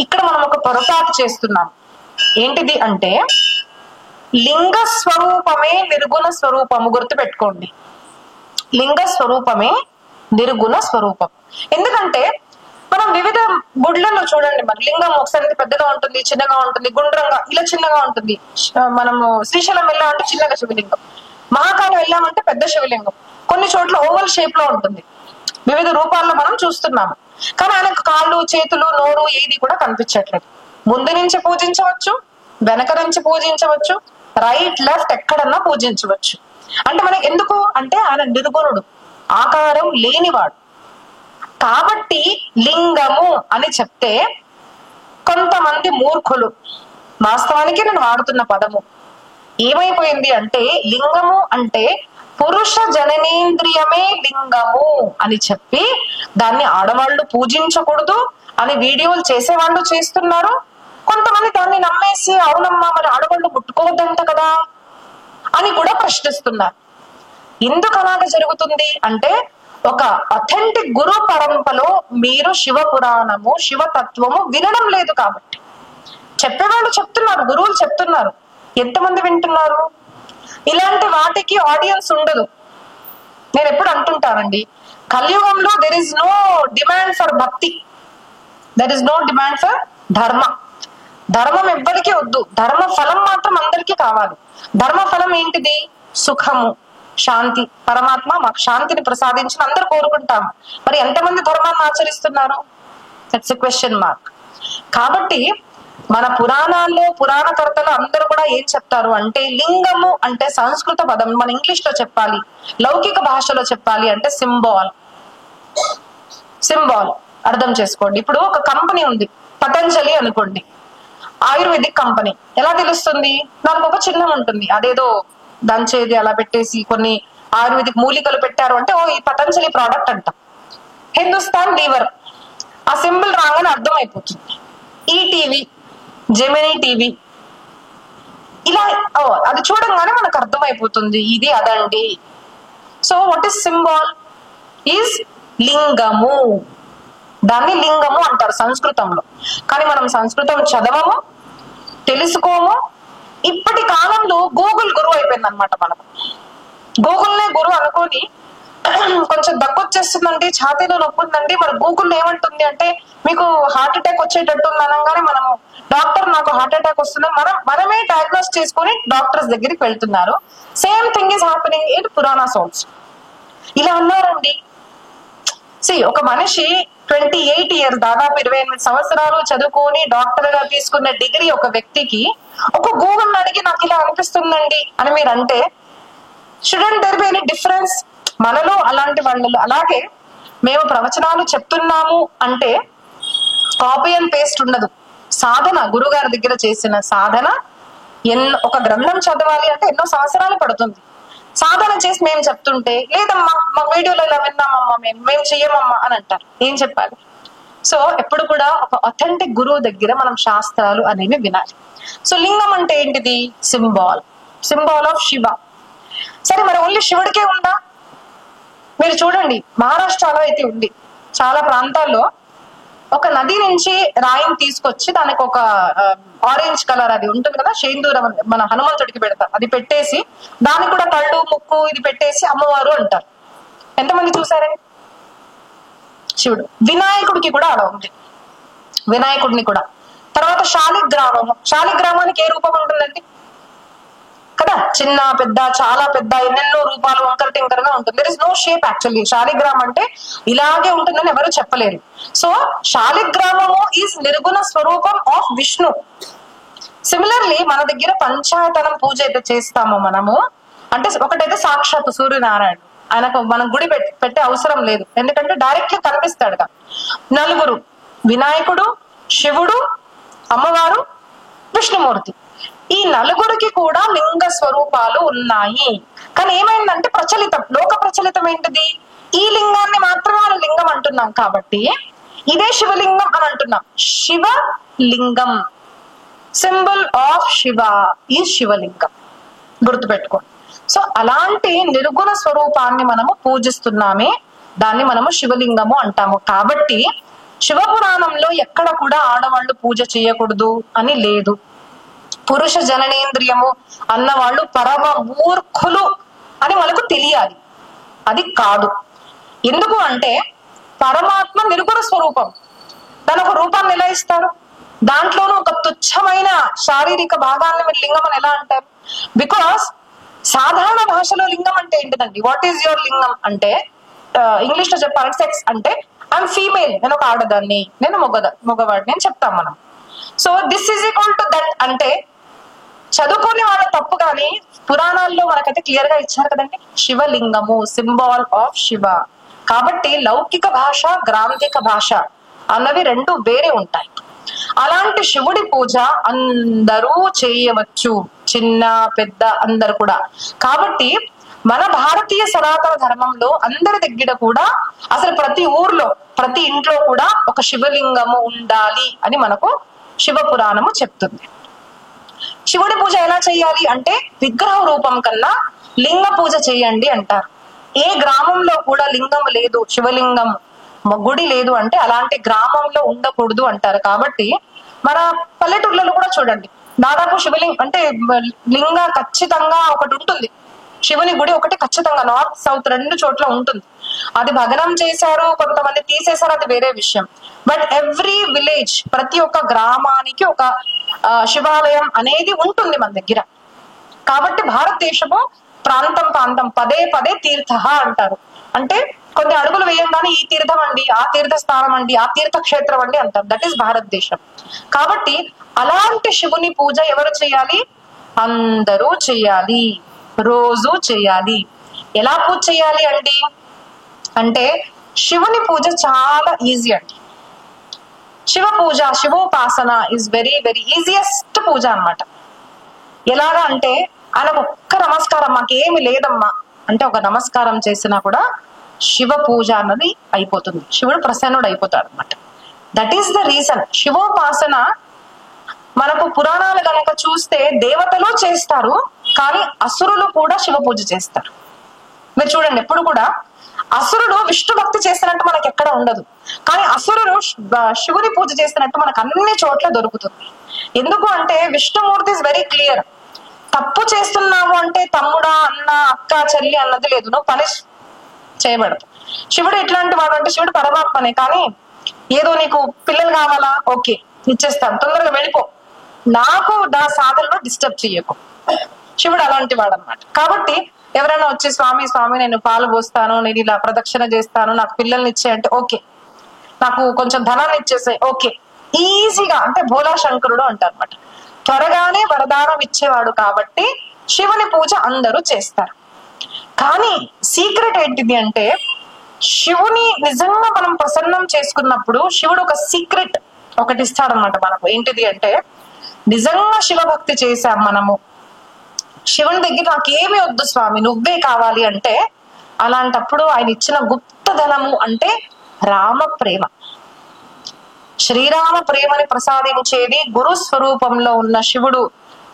ఇక్కడ మనం ఒక పొరపాటు చేస్తున్నాం. ఏంటిది అంటే లింగ స్వరూపమే నిర్గుణ స్వరూపము. గుర్తు పెట్టుకోండి. లింగ స్వరూపమే నిర్గుణ స్వరూపం. ఎందుకంటే మనం వివిధ గుడ్లలో చూడండి, మరి లింగం ఒకసారి పెద్దగా ఉంటుంది, చిన్నగా ఉంటుంది, గుండ్రంగా ఇలా చిన్నగా ఉంటుంది. మనము శ్రీశైలం వెళ్ళామంటే చిన్నగా శివలింగం, మహాకాళం వెళ్ళామంటే పెద్ద శివలింగం, కొన్ని చోట్ల ఓవల్ షేప్ లో ఉంటుంది. వివిధ రూపాల్లో మనం చూస్తున్నాము. కానీ ఆయనకు కాళ్ళు, చేతులు, నోరు ఏది కూడా కనిపించట్లేదు. ముందు నుంచి పూజించవచ్చు, వెనక నుంచి పూజించవచ్చు, రైట్ లెఫ్ట్ ఎక్కడన్నా పూజించవచ్చు. అంటే మనకి ఎందుకు అంటే ఆయన నిర్గుణుడు, ఆకారం లేనివాడు. కాబట్టి లింగము అని చెప్తే కొంతమంది మూర్ఖులు, వాస్తవానికి నేను వాడుతున్న పదము ఏమైపోయింది అంటే లింగము అంటే పురుష జననేంద్రియమే లింగము అని చెప్పి దాన్ని ఆడవాళ్ళు పూజించకూడదు అని వీడియోలు చేసేవాళ్ళు చేస్తున్నారు. కొంతమంది దాన్ని నమ్మేసి అవునమ్మా మరి ఆడవాళ్ళు ముట్టుకోవద్దంట కదా అని కూడా ప్రశ్నిస్తున్నారు. ఎందుకు అలాగ జరుగుతుంది అంటే ఒక అథెంటిక్ గురు పరంపరలో మీరు శివ పురాణము, శివతత్వము వినడం లేదు. కాబట్టి చెప్పేవాళ్ళు చెప్తున్నారు, గురువులు చెప్తున్నారు, ఎంతమంది వింటున్నారు? ఇలాంటి వాటికి ఆడియన్స్ ఉండదు. నేను ఎప్పుడు అంటుంటానండి, కలియుగంలో there is no demand for bhakti, there is no demand for dharma. ధర్మం ఎవ్వరికీ వద్దు, ధర్మ ఫలం మాత్రం అందరికీ కావాలి. ధర్మ ఫలం ఏంటిది? సుఖము, శాంతి. పరమాత్మ మాకు శాంతిని ప్రసాదించిన అందరూ కోరుకుంటాము. మరి ఎంతమంది ధర్మాన్ని ఆచరిస్తున్నారు? That's a question mark. కాబట్టి మన పురాణాల్లో పురాణకర్తలు అందరూ కూడా ఏం చెప్తారు అంటే లింగము అంటే సంస్కృత పదం, మన ఇంగ్లీష్ లో చెప్పాలి, లౌకిక భాషలో చెప్పాలి అంటే సింబాల్. సింబాల్ అర్థం చేసుకోండి. ఇప్పుడు ఒక కంపెనీ ఉంది, పతంజలి అనుకోండి, ఆయుర్వేదిక్ కంపెనీ. ఎలా తెలుస్తుంది? దానికి ఒక చిహ్నం ఉంటుంది, అదేదో దంచేది అలా పెట్టేసి కొన్ని ఆయుర్వేదిక్ మూలికలు పెట్టారు అంటే ఓ ఈ పతంజలి ప్రోడక్ట్ అంట. హిందుస్థాన్ లీవర్, ఆ సింబల్ రాగానే అర్థం అయిపోతుంది. ఈటీవీ, జెమినీ టీవీ, ఇలా అది చూడంగానే మనకు అర్థమైపోతుంది ఇది అదండి. So what is symbol? Is లింగము. దాన్ని లింగము అంటారు సంస్కృతంలో. కానీ మనం సంస్కృతం చదవము, తెలుసుకోము. ఇప్పటి కాలంలో గూగుల్ గురువు అయిపోయింది అనమాట. మనకు గూగుల్నే గురువు అనుకొని కొంచెం దగ్గొచ్చేస్తుందండి, ఛాతీలో నొప్పి ఉందండి, మరి గూగుల్ ఏమంటుంది అంటే మీకు హార్ట్ అటాక్ వచ్చేటట్టు ఉంది అనగానే మనము డాక్టర్ నాకు హార్ట్ అటాక్ వస్తుందని మనమే డయాగ్నోస్ చేసుకుని డాక్టర్స్ దగ్గరికి వెళ్తున్నారు. Same thing is happening in పురాణ సోల్స్. ఇలా అన్నారండి. ఒక మనిషి 28 years, దాదాపు 28 సంవత్సరాలు చదువుకొని డాక్టర్ గా తీసుకున్న డిగ్రీ ఒక వ్యక్తికి ఒక గూగుల్ అడిగి నాకు ఇలా అనిపిస్తుందండి అని మీరు అంటే shouldn't there be any difference? మనలో అలాంటి వాళ్ళు. అలాగే మేము ప్రవచనాలు చెప్తున్నాము అంటే కాపీ అండ్ పేస్ట్ ఉండదు. సాధన, గురుగారి దగ్గర చేసిన సాధన, ఒక గ్రంథం చదవాలి అంటే ఎన్నో సంవత్సరాలు పడుతుంది. సాధన చేసి మేము చెప్తుంటే లేదమ్మా మా వీడియోలో ఇలా విన్నామమ్మా, మేము చెయ్యమమ్మా అని అంటారు. ఏం చెప్పాలి? సో ఎప్పుడు కూడా ఒక అథెంటిక్ గురువు దగ్గర మనం శాస్త్రాలు అనేవి వినాలి. సో లింగం అంటే ఏంటిది? Symbol of Shiva. సరే, మరి ఓన్లీ శివుడికే ఉందా? మీరు చూడండి, మహారాష్ట్రలో అయితే ఉంది. చాలా ప్రాంతాల్లో ఒక నది నుంచి రాయిని తీసుకొచ్చి దానికి ఒక ఆరెంజ్ కలర్ అది ఉంటుంది కదా, షేందూరం మన హనుమంతుడికి పెడతారు, అది పెట్టేసి దానికి కూడా కళ్ళు ముక్కు ఇది పెట్టేసి అమ్మవారు అంటారు. ఎంతమంది చూసారండి? శివుడు. వినాయకుడికి కూడా అలా ఉంది, వినాయకుడిని కూడా. తర్వాత శాలిగ్రామానికి ఏ రూపం ఉంటుందండి కదా? చిన్న పెద్ద, చాలా పెద్ద, ఎన్నెన్నో రూపాలు, వంకర టింకరగా ఉంటుంది. There is no shape actually. శాలిగ్రామం అంటే ఇలాగే ఉంటుందని ఎవరు చెప్పలేరు. సో శాలిగ్రామము ఈజ్ నిర్గుణ స్వరూపం ఆఫ్ విష్ణు. సిమిలర్లీ మన దగ్గర పంచాయతనం పూజ అయితే చేస్తామో మనము, అంటే ఒకటైతే సాక్షాత్ సూర్యనారాయణ, ఆయనకు మనం గుడి పెట్టే అవసరం లేదు, ఎందుకంటే డైరెక్ట్లీ కనిపిస్తాడుగా. నలుగురు, వినాయకుడు, శివుడు, అమ్మవారు, విష్ణుమూర్తి. ఈ నలుగురికి కూడా లింగ స్వరూపాలు ఉన్నాయి. కానీ ఏమైందంటే ప్రచలితం, లోక ప్రచలితం ఏంటిది? ఈ లింగాన్ని మాత్రమే మనం లింగం అంటున్నాం కాబట్టి ఇదే శివలింగం అని అంటున్నాం. శివలింగం, సింబల్ ఆఫ్ శివ ఈ శివలింగం, గుర్తుపెట్టుకోండి. సో అలాంటి నిర్గుణ స్వరూపాన్ని మనము పూజిస్తున్నామే, దాన్ని మనము శివలింగము అంటాము. కాబట్టి శివపురాణంలో ఎక్కడ కూడా ఆడవాళ్ళు పూజ చేయకూడదు అని లేదు. పురుష జననేంద్రియము అన్న వాళ్ళు పరమ మూర్ఖులు అని మనకు తెలియాలి. అది కాదు. ఎందుకు అంటే పరమాత్మ నిర్గుణ స్వరూపం, తన ఒక రూపాన్ని ఎలా ఇస్తారు? దాంట్లోనూ ఒక తుచ్చమైన శారీరక భాగాన్ని మీరు లింగం అని ఎలా అంటారు? బికాస్ సాధారణ భాషలో లింగం అంటే ఏంటిదండి? వాట్ ఈజ్ యువర్ లింగం అంటే, ఇంగ్లీష్ లో చెప్పాలంటే సెక్స్ అంటే ఐఎమ్ ఫీమేల్, నేను ఒక ఆడదాన్ని, నేను మగవాడిని అని చెప్తాం మనం. So this is equal to that అంటే చదువుకునే వాళ్ళ తప్పు, కానీ పురాణాల్లో మనకైతే క్లియర్ గా ఇచ్చారు కదండి. శివలింగము సింబాల్ ఆఫ్ శివ. కాబట్టి లౌకిక భాష, గ్రాంధిక భాష అన్నవి రెండు వేరే ఉంటాయి. అలాంటి శివుడి పూజ అందరూ చేయవచ్చు, చిన్న పెద్ద అందరు కూడా. కాబట్టి మన భారతీయ సనాతన ధర్మంలో అందరి దగ్గర కూడా అసలు ప్రతి ఊర్లో, ప్రతి ఇంట్లో కూడా ఒక శివలింగము ఉండాలి అని మనకు శివ పురాణము చెప్తుంది. శివుడి పూజ ఎలా చేయాలి అంటే విగ్రహ రూపం కన్నా లింగ పూజ చేయండి అంటారు. ఏ గ్రామంలో కూడా లింగం లేదు, శివలింగం గుడి లేదు అంటే అలాంటి గ్రామంలో ఉండకూడదు అంటారు. కాబట్టి మన పల్లెటూర్లలో కూడా చూడండి, దాదాపు శివలింగం అంటే లింగ ఖచ్చితంగా ఒకటి ఉంటుంది. శివుని గుడి ఒకటి ఖచ్చితంగా నార్త్ సౌత్ రెండు చోట్ల ఉంటుంది. అది భగ్నం చేశారు, కొంతమంది తీసేశారు, అది వేరే విషయం. బట్ ఎవ్రీ విలేజ్, ప్రతి ఒక్క గ్రామానికి ఒక శివాలయం అనేది ఉంటుంది మన దగ్గర. కాబట్టి భారతదేశము ప్రాంతం పదే పదే తీర్థ అంటారు. అంటే కొన్ని అడుగులు వేయంగానే ఈ తీర్థం అండి, ఆ తీర్థ స్థానం అండి, ఆ తీర్థ క్షేత్రం అండి అంటారు. దట్ ఈస్ భారతదేశం. కాబట్టి అలాంటి శివుని పూజ ఎవరు చేయాలి? అందరూ చేయాలి, రోజు చేయాలి. ఎలా పూజ చేయాలి అండి అంటే శివుని పూజ చాలా ఈజీ అండి. శివ పూజ, శివోపాసన ఇస్ వెరీ వెరీ ఈజియెస్ట్ పూజ అన్నమాట. ఎలాగా అంటే ఆయనకు ఒక్క నమస్కారం, మాకేమి లేదమ్మా అంటే ఒక నమస్కారం చేసినా కూడా శివ పూజ అన్నది అయిపోతుంది, శివుడు ప్రసన్నుడు అయిపోతాడు అనమాట. That is the reason. శివోపాసన మనకు పురాణాలు గనక చూస్తే దేవతలు చేస్తారు, కానీ అసురులు కూడా శివ పూజ చేస్తారు. మీరు చూడండి, ఎప్పుడు కూడా అసురుడు విష్ణు భక్తి చేస్తున్నట్టు మనకి ఎక్కడ ఉండదు, కానీ అసురుడు శివుని పూజ చేస్తున్నట్టు మనకు అన్ని చోట్ల దొరుకుతుంది. ఎందుకు అంటే విష్ణుమూర్తి ఇస్ వెరీ క్లియర్. తప్పు చేస్తున్నావు అంటే తమ్ముడా, అన్న, అక్క, చెల్లి అన్నది లేదు, నువ్వు పనిష్ చేయబడదు. శివుడు ఎట్లాంటి వాడు అంటే శివుడు పరమాత్మనే, కానీ ఏదో నీకు పిల్లలు కావాలా, ఓకే ఇచ్చేస్తాను, తొందరగా వెళ్ళిపో, నాకు నా సాధనలో డిస్టర్బ్ చెయ్యకు. శివుడు అలాంటి వాడు అనమాట. కాబట్టి ఎవరైనా వచ్చి స్వామి నేను పాలు పోస్తాను, నేను ఇలా ప్రదక్షిణ చేస్తాను, నాకు పిల్లల్ని ఇచ్చే అంటే ఓకే, నాకు కొంచెం ధనాన్ని ఇచ్చేసే ఓకే, ఈజీగా అంటే భోలా శంకరుడు అంటారు అనమాట. త్వరగానే వరదానం ఇచ్చేవాడు కాబట్టి శివుని పూజ అందరూ చేస్తారు. కానీ సీక్రెట్ ఏంటిది అంటే శివుని నిజంగా మనం ప్రసన్నం చేసుకున్నప్పుడు శివుడు ఒక సీక్రెట్ ఒకటి ఇస్తాడనమాట మనకు. ఏంటిది అంటే నిజంగా శివభక్తి చేశాం మనము, శివుని దగ్గర నాకేమి వద్దు స్వామి నువ్వే కావాలి అంటే, అలాంటప్పుడు ఆయన ఇచ్చిన గుప్తధనము అంటే రామ ప్రేమ. శ్రీరామ ప్రేమని ప్రసాదించేది గురు స్వరూపంలో ఉన్న శివుడు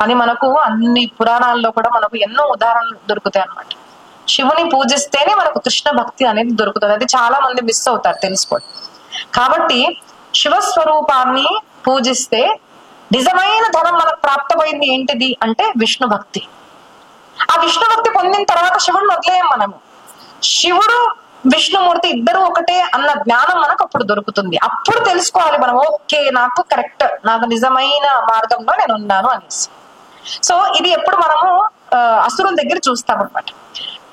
అని మనకు అన్ని పురాణాల్లో కూడా మనకు ఎన్నో ఉదాహరణలు దొరుకుతాయి అన్నమాట. శివుని పూజిస్తేనే మనకు కృష్ణ భక్తి అనేది దొరుకుతుంది. అది చాలా మంది మిస్ అవుతారు తెలుసుకోండి. కాబట్టి శివస్వరూపాన్ని పూజిస్తే నిజమైన ధనం మనకు ప్రాప్తమైంది ఏంటిది అంటే విష్ణు భక్తి. ఆ విష్ణు భక్తి పొందిన తర్వాత శివుడిని వదిలేయం మనము. శివుడు విష్ణుమూర్తి ఇద్దరు ఒకటే అన్న జ్ఞానం మనకు అప్పుడు దొరుకుతుంది. అప్పుడు తెలుసుకోవాలి మనం, ఓకే నాకు కరెక్ట్, నాకు నిజమైన మార్గంలో నేను ఉన్నాను అనేసి. సో ఇది ఎప్పుడు మనము అసురుల దగ్గర చూస్తాం అనమాట.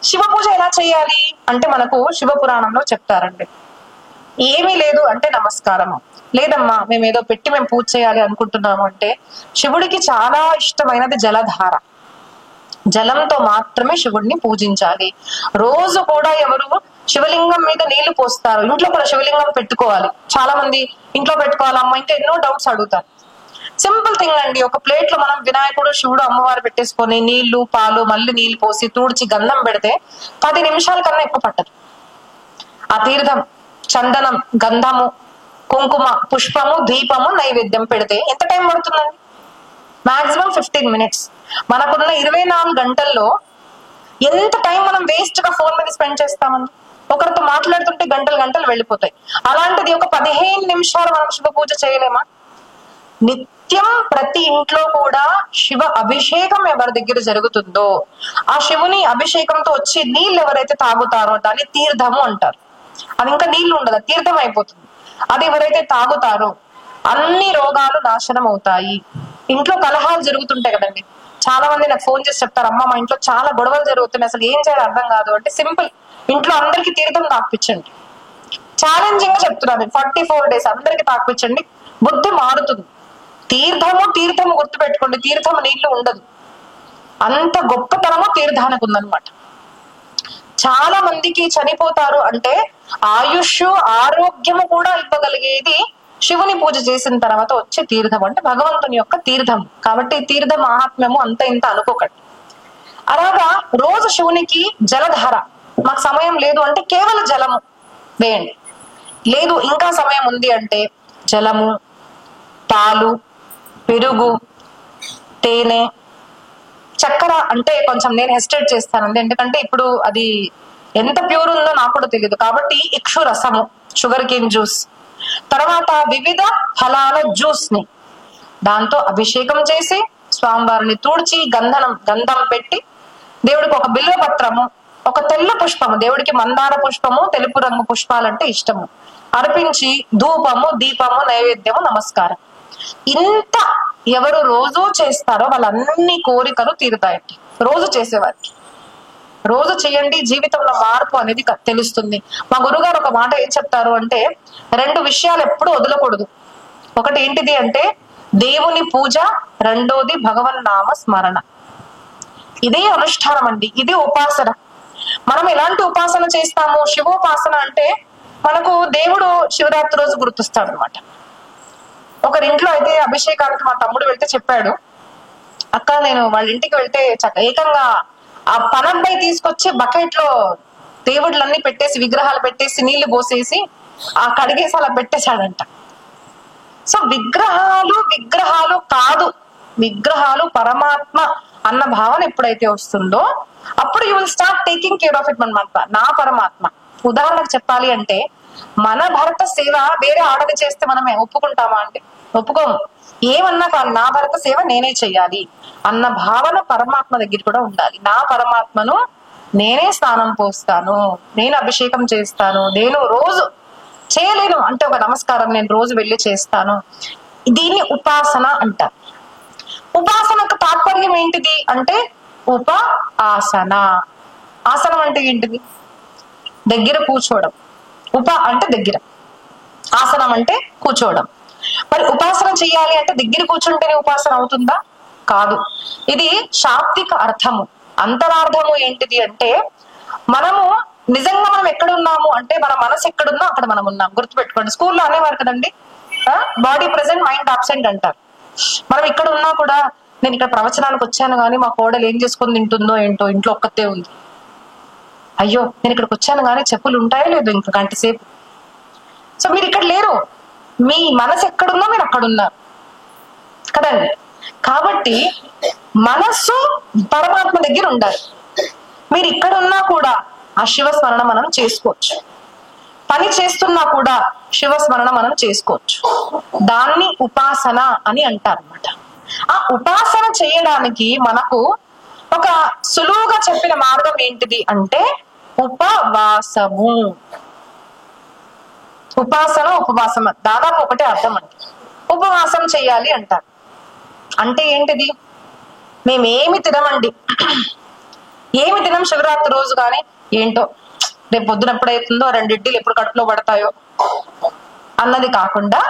శివ పూజ ఎలా చేయాలి అంటే మనకు శివ పురాణంలో చెప్తారండి. ఏమీ లేదు అంటే నమస్కారము, లేదమ్మా మేము ఏదో పెట్టి మేము పూజ చేయాలి అనుకుంటున్నాము అంటే శివుడికి చాలా ఇష్టమైనది జలధార. జలంతో మాత్రమే శివుడిని పూజించాలి. రోజు కూడా ఎవరు శివలింగం మీద నీళ్లు పోస్తారు. ఇంట్లో కూడా శివలింగం పెట్టుకోవాలి. చాలా మంది ఇంట్లో పెట్టుకోవాలమ్మా ఇంకా ఎన్నో డౌట్స్ అడుగుతారు. సింపుల్ థింగ్ అండి. ఒక ప్లేట్ లో మనం వినాయకుడు శివుడు అమ్మవారు పెట్టేసుకొని నీళ్లు పాలు మళ్ళీ నీళ్లు పోసి తుడిచి గంధం పెడితే 10 నిమిషాల కన్నా ఎక్కువ పట్టదు. ఆ తీర్థం, చందనం, గంధము, కుంకుమ, పుష్పము, దీపము, నైవేద్యం పెడితే ఎంత టైం పడుతుందండి? Maximum 15 minutes. మనకున్న 24 గంటల్లో ఎంత టైం మనం వేస్ట్ గా ఫోన్ మీద స్పెండ్ చేస్తామండి. ఒకరితో మాట్లాడుతుంటే గంటలు గంటలు వెళ్ళిపోతాయి. అలాంటిది ఒక 15 నిమిషాలు మనం శివ పూజ చేయలేమా? నిత్యం ప్రతి ఇంట్లో కూడా శివ అభిషేకం ఎవరి దగ్గర జరుగుతుందో ఆ శివుని అభిషేకంతో వచ్చి నీళ్ళు ఎవరైతే తాగుతారో దాన్ని తీర్థము అంటారు. అది ఇంకా నీళ్లు ఉండదు, తీర్థం అయిపోతుంది. అది ఎవరైతే తాగుతారో అన్ని రోగాలు నాశనం అవుతాయి. ఇంట్లో కలహాలు జరుగుతుంటాయి కదండి. చాలా మంది నాకు ఫోన్ చేసి చెప్తారు, అమ్మ మా ఇంట్లో చాలా గొడవలు జరుగుతున్నాయి, అసలు ఏం చేయాలో అర్థం కాదు అంటే సింపుల్, ఇంట్లో అందరికి తీర్థం తాకిపించండి. ఛాలెంజింగ్ గా చెప్తున్నాను, 44 days అందరికి తాకిపించండి, బుద్ధి మారుతుంది. తీర్థము గుర్తుపెట్టుకోండి, తీర్థము నీళ్లు ఉండదు. అంత గొప్పతనము తీర్థానికి ఉందన్నమాట. చాలా మందికి చనిపోతారు అంటే ఆయుష్ ఆరోగ్యము కూడా ఇవ్వగలిగేది శివుని పూజ చేసిన తర్వాత వచ్చే తీర్థం అంటే భగవంతుని యొక్క తీర్థం. కాబట్టి తీర్థ మహాత్మ్యము అంత ఇంత అనుకోకండి. అలాగా రోజు శివునికి జలధార, మాకు సమయం లేదు అంటే కేవలం జలము వేయండి. లేదు ఇంకా సమయం ఉంది అంటే జలము, పాలు, పెరుగు, తేనె, చక్కెర అంటే కొంచెం నేను హెసిటేట్ చేస్తానండి, ఎందుకంటే ఇప్పుడు అది ఎంత ప్యూర్ ఉందో నాకు కూడా తెలియదు. కాబట్టి ఇక్షు రసము, షుగర్ కేన్ జ్యూస్, తర్వాత వివిధ ఫలాల జ్యూస్ ని దాంతో అభిషేకం చేసి స్వామివారిని తుడిచి గంధం పెట్టి దేవుడికి ఒక బిల్వ పత్రము, ఒక తెల్ల పుష్పము, దేవుడికి మందార పుష్పము తెలుపు రంగు పుష్పాలంటే ఇష్టము, అర్పించి ధూపము, దీపము, నైవేద్యము, నమస్కారం. ఇంత ఎవరు రోజు చేస్తారో వాళ్ళన్ని కోరికలు తీరుతాయండి. రోజు చేసేవారికి రోజు చేయండి, జీవితంలో మార్పు అనేది తెలుస్తుంది. మా గురుగారు ఒక మాట ఏం చెప్తారు అంటే 2 విషయాలు ఎప్పుడు వదలకూడదు. ఒకటి ఏంటిది అంటే దేవుని పూజ, రెండోది భగవన్నామ స్మరణ. ఇదే అనుష్ఠానం అండి, ఇది ఉపాసన. మనం ఎలాంటి ఉపాసన చేస్తాము? శివోపాసన అంటే మనకు దేవుడు శివరాత్రి రోజు గుర్తొస్తాడు అనమాట. ఒకరింట్లో అయితే అభిషేకానికి మా తమ్ముడు వెళ్తే చెప్పాడు, అక్క నేను వాళ్ళ ఇంటికి వెళ్తే ఏకంగా ఆ పనంపై తీసుకొచ్చి బకెట్ లో దేవుళ్ళన్నీ పెట్టేసి విగ్రహాలు పెట్టేసి నీళ్లు పోసేసి ఆ కడిగేసి అలా పెట్టేశాడంట. సో విగ్రహాలు కాదు, విగ్రహాలు పరమాత్మ అన్న భావన ఎప్పుడైతే వస్తుందో అప్పుడు you will start taking care of it. మన నా పరమాత్మ. ఉదాహరణకు చెప్పాలి అంటే మన భర్త సేవ వేరే ఆడది చేస్తే మనమే ఒప్పుకుంటామా అంటే ఒప్పుకోము. ఏమన్నా కానీ నా భర్త సేవ నేనే చెయ్యాలి అన్న భావన పరమాత్మ దగ్గర కూడా ఉండాలి. నా పరమాత్మను నేనే స్నానం పోస్తాను, నేను అభిషేకం చేస్తాను, నేను రోజు చేయలేను అంటే ఒక నమస్కారం నేను రోజు వెళ్ళి చేస్తాను. దీన్ని ఉపాసన అంటారు. ఉపాసనకు తాత్పర్యం ఏంటిది అంటే ఆసన. ఆసనం అంటే ఏంటిది? దగ్గర కూర్చోవడం. అంటే దగ్గర, ఆసనం అంటే కూర్చోవడం. మరి ఉపాసన చెయ్యాలి అంటే దగ్గర కూర్చుంటేనే ఉపాసన అవుతుందా? కాదు. ఇది శాబ్దిక అర్థము. అంతరార్థము ఏంటిది అంటే మనము నిజంగా మనం ఎక్కడున్నాము అంటే మన మనసు ఎక్కడున్నా అక్కడ మనం ఉన్నాం. గుర్తుపెట్టుకోండి. స్కూల్లో అనేవారు కదండి, బాడీ ప్రెసెంట్ మైండ్ అబ్సెంట్ అంటారు. మనం ఇక్కడ ఉన్నా కూడా నేను ఇక్కడ ప్రవచనానికి వచ్చాను కానీ మా కోడలు ఏం చేసుకొని తింటుందో ఏంటో, ఇంట్లో ఒక్కతే ఉంది. అయ్యో నేను ఇక్కడికి వచ్చాను కానీ చెప్పులు ఉంటాయో లేదో ఇంకా గంట సేపు. సో మీరు ఇక్కడ లేరు, మీ మనసు ఎక్కడున్నా మీరు అక్కడున్నారు కదండి. కాబట్టి మనస్సు పరమాత్మ దగ్గర ఉండాలి. మీరు ఇక్కడ ఉన్నా కూడా ఆ శివస్మరణ మనం చేసుకోవచ్చు. పని చేస్తున్నా కూడా శివస్మరణ మనం చేసుకోవచ్చు. దాన్ని ఉపాసన అని అంటారు అన్నమాట. ఆ ఉపాసన చేయడానికి మనకు ఒక సులువుగా చెప్పిన మార్గం ఏంటిది అంటే ఉపవాసము. ఉపాసన ఉపవాసం దాదాపు ఒకటే అర్థం అండి. ఉపవాసం చెయ్యాలి అంటారు. అంటే ఏంటిది? మేమేమి తినమండి, ఏమి తినం శివరాత్రి రోజు. కానీ ఏంటో రేపు పొద్దున ఎప్పుడైతుందో 2 ఇడ్లీలు ఎప్పుడు కడుపులో పడతాయో అన్నది కాకుండా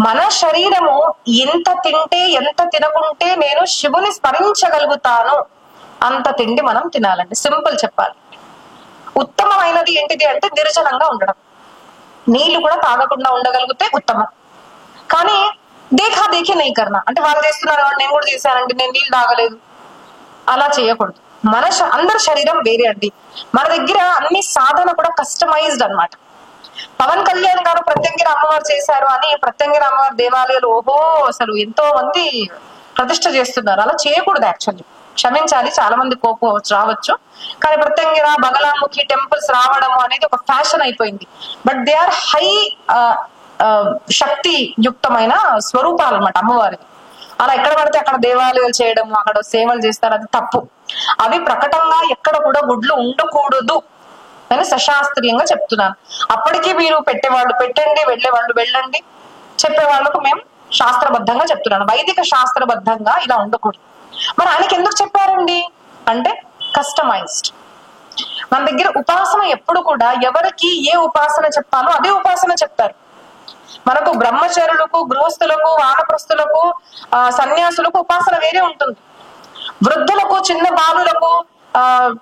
మన శరీరము ఎంత తింటే ఎంత తినకుంటే నేను శివుని స్మరించగలుగుతాను అంత తిండి మనం తినాలండి. సింపుల్ చెప్పాలి. ఉత్తమమైనది ఏంటిది అంటే నిర్జనంగా ఉండడం. నీళ్లు కూడా తాగకుండా ఉండగలిగితే ఉత్తమం. కానీ దేఖీ నెయ్యి కర్నా అంటే వాళ్ళు చేస్తున్నారు కాబట్టి నేను కూడా చేశానండి, నేను నీళ్ళు తాగలేదు, అలా చేయకూడదు. అందరి శరీరం వేరే అండి. మన దగ్గర అన్ని సాధన కూడా కస్టమైజ్డ్ అన్నమాట. పవన్ కళ్యాణ్ గారు ప్రత్యంగిరి అమ్మవారు చేశారు అని ప్రత్యంగిరి అమ్మవారి దేవాలయాలు ఓహో అసలు ఎంతో మంది ప్రతిష్ఠ చేస్తున్నారు. అలా చేయకూడదు. యాక్చువల్లీ క్షమించాలి, చాలా మంది కోపం రావచ్చు. కానీ ప్రత్యంగిర బగలాముఖి టెంపుల్స్ రావడము అనేది ఒక ఫ్యాషన్ అయిపోయింది. బట్ దే ఆర్ హై శక్తి యుక్తమైన స్వరూపాలు అన్నమాట అమ్మవారిది. అలా ఎక్కడ పడితే అక్కడ దేవాలయాలు చేయడము, అక్కడ సేవలు చేస్తారు, అది తప్పు. అవి ప్రకటంగా ఎక్కడ కూడా గుడ్లు ఉండకూడదు అని సశాస్త్రీయంగా చెప్తున్నాను. అప్పటికీ మీరు పెట్టేవాళ్ళు పెట్టండి, వెళ్ళేవాళ్ళు వెళ్ళండి, చెప్పేవాళ్ళకు మేము శాస్త్రబద్ధంగా చెప్తున్నాను. వైదిక శాస్త్రబద్ధంగా ఇలా ఉండకూడదు. మరి ఆయనకి ఎందుకు చెప్పారండి అంటే కస్టమైజ్డ్. మన దగ్గర ఉపాసన ఎప్పుడు కూడా ఎవరికి ఏ ఉపాసన చెప్పాలో అదే ఉపాసన చెప్తారు. మనకు బ్రహ్మచారులకు, గృహస్థులకు, వానప్రస్థులకు, సన్యాసులకు ఉపాసన వేరే ఉంటుంది. వృద్ధులకు, చిన్న బాలులకు,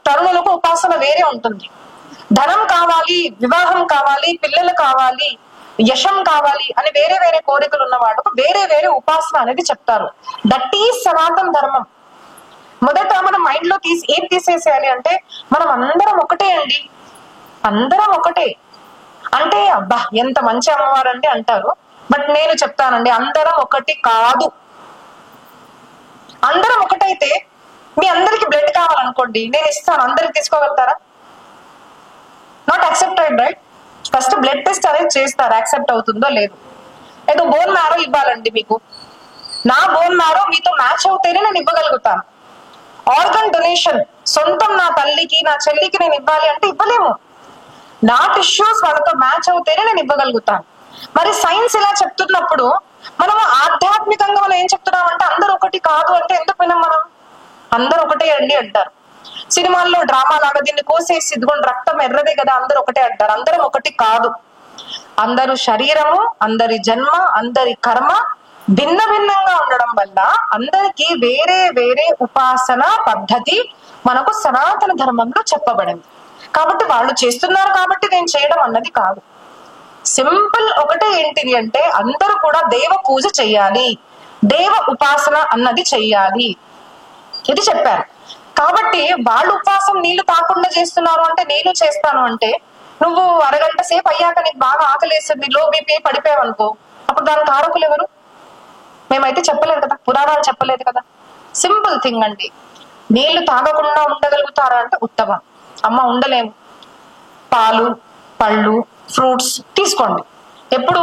తరుణులకు ఉపాసన వేరే ఉంటుంది. ధనం కావాలి, వివాహం కావాలి, పిల్లలు కావాలి, యశం కావాలి అని వేరే వేరే కోరికలు ఉన్న వాళ్ళకు వేరే వేరే ఉపాసన అనేది చెప్తారు. దట్ ఈజ్ సనాతన ధర్మం. మొదట మనం మైండ్ లో ఏం తీసేసేయాలి అంటే మనం అందరం ఒకటే అండి, అందరం ఒకటే. అంటే అబ్బా ఎంత మంచి అమ్మవారు అంటే అంటారు. బట్ నేను చెప్తానండి, అందరం ఒకటి కాదు. అందరం ఒకటైతే మీ అందరికి బ్లడ్ కావాలనుకోండి, నేను ఇస్తాను, అందరికి తీసుకోగలుగుతారా? Not accepted, right? First blood test అనేది చేస్తారు, యాక్సెప్ట్ అవుతుందో లేదు. ఏదో బోన్ మ్యారో ఇవ్వాలండి మీకు, నా బోన్ మ్యారో మీతో మ్యాచ్ అవుతేనే నేను ఇవ్వగలుగుతాను. ఆర్గన్ డొనేషన్ సొంతం నా తల్లికి, నా చెల్లికి నేను ఇవ్వాలి అంటే ఇవ్వలేము. నా టిష్యూస్ వాళ్ళతో మ్యాచ్ అవుతేనే నేను ఇవ్వగలుగుతాను. మరి సైన్స్ ఇలా చెప్తున్నప్పుడు మనం ఆధ్యాత్మికంగా మనం ఏం చెప్తున్నాం అంటే అందరూ ఒకటి కాదు అంటే ఎందుకు వినం మనం? అందరూ ఒకటే అండి అంటారు. సినిమాల్లో డ్రామా లాగా దీన్ని కోసేసి ఇదిగోండి రక్తం ఎర్రదే కదా అందరూ ఒకటే అంటారు. అందరం ఒకటి కాదు. అందరూ శరీరము, అందరి జన్మ, అందరి కర్మ భిన్న భిన్నంగా ఉండడం వల్ల అందరికీ వేరే వేరే ఉపాసన పద్ధతి మనకు సనాతన ధర్మంలో చెప్పబడింది. కాబట్టి వాళ్ళు చేస్తున్నారు కాబట్టి నేను చేయడం అన్నది కాదు. సింపుల్ ఒకటే ఏంటిది అంటే అందరూ కూడా దేవ పూజ చెయ్యాలి, దేవ ఉపాసన అన్నది చెయ్యాలి, ఇది చెప్పారు. కాబట్టి వాళ్ళు ఉపవాసం నీళ్లు తాకుండా చేస్తున్నారు అంటే నేను చేస్తాను అంటే నువ్వు అరగంట సేపు అయ్యాక నీకు బాగా ఆకలేస్తుంది, లో బీపీ పడిపోయావు అనుకో, అప్పుడు దాని కారకులు ఎవరు? మేమైతే చెప్పలేదు కదా, పురాణాలు చెప్పలేదు కదా. సింపుల్ థింగ్ అండి. నీళ్లు తాగకుండా ఉండగలుగుతారా అంటే ఉత్తమం. అమ్మ ఉండలేము, పాలు, పళ్ళు, ఫ్రూట్స్ తీసుకోండి. ఎప్పుడు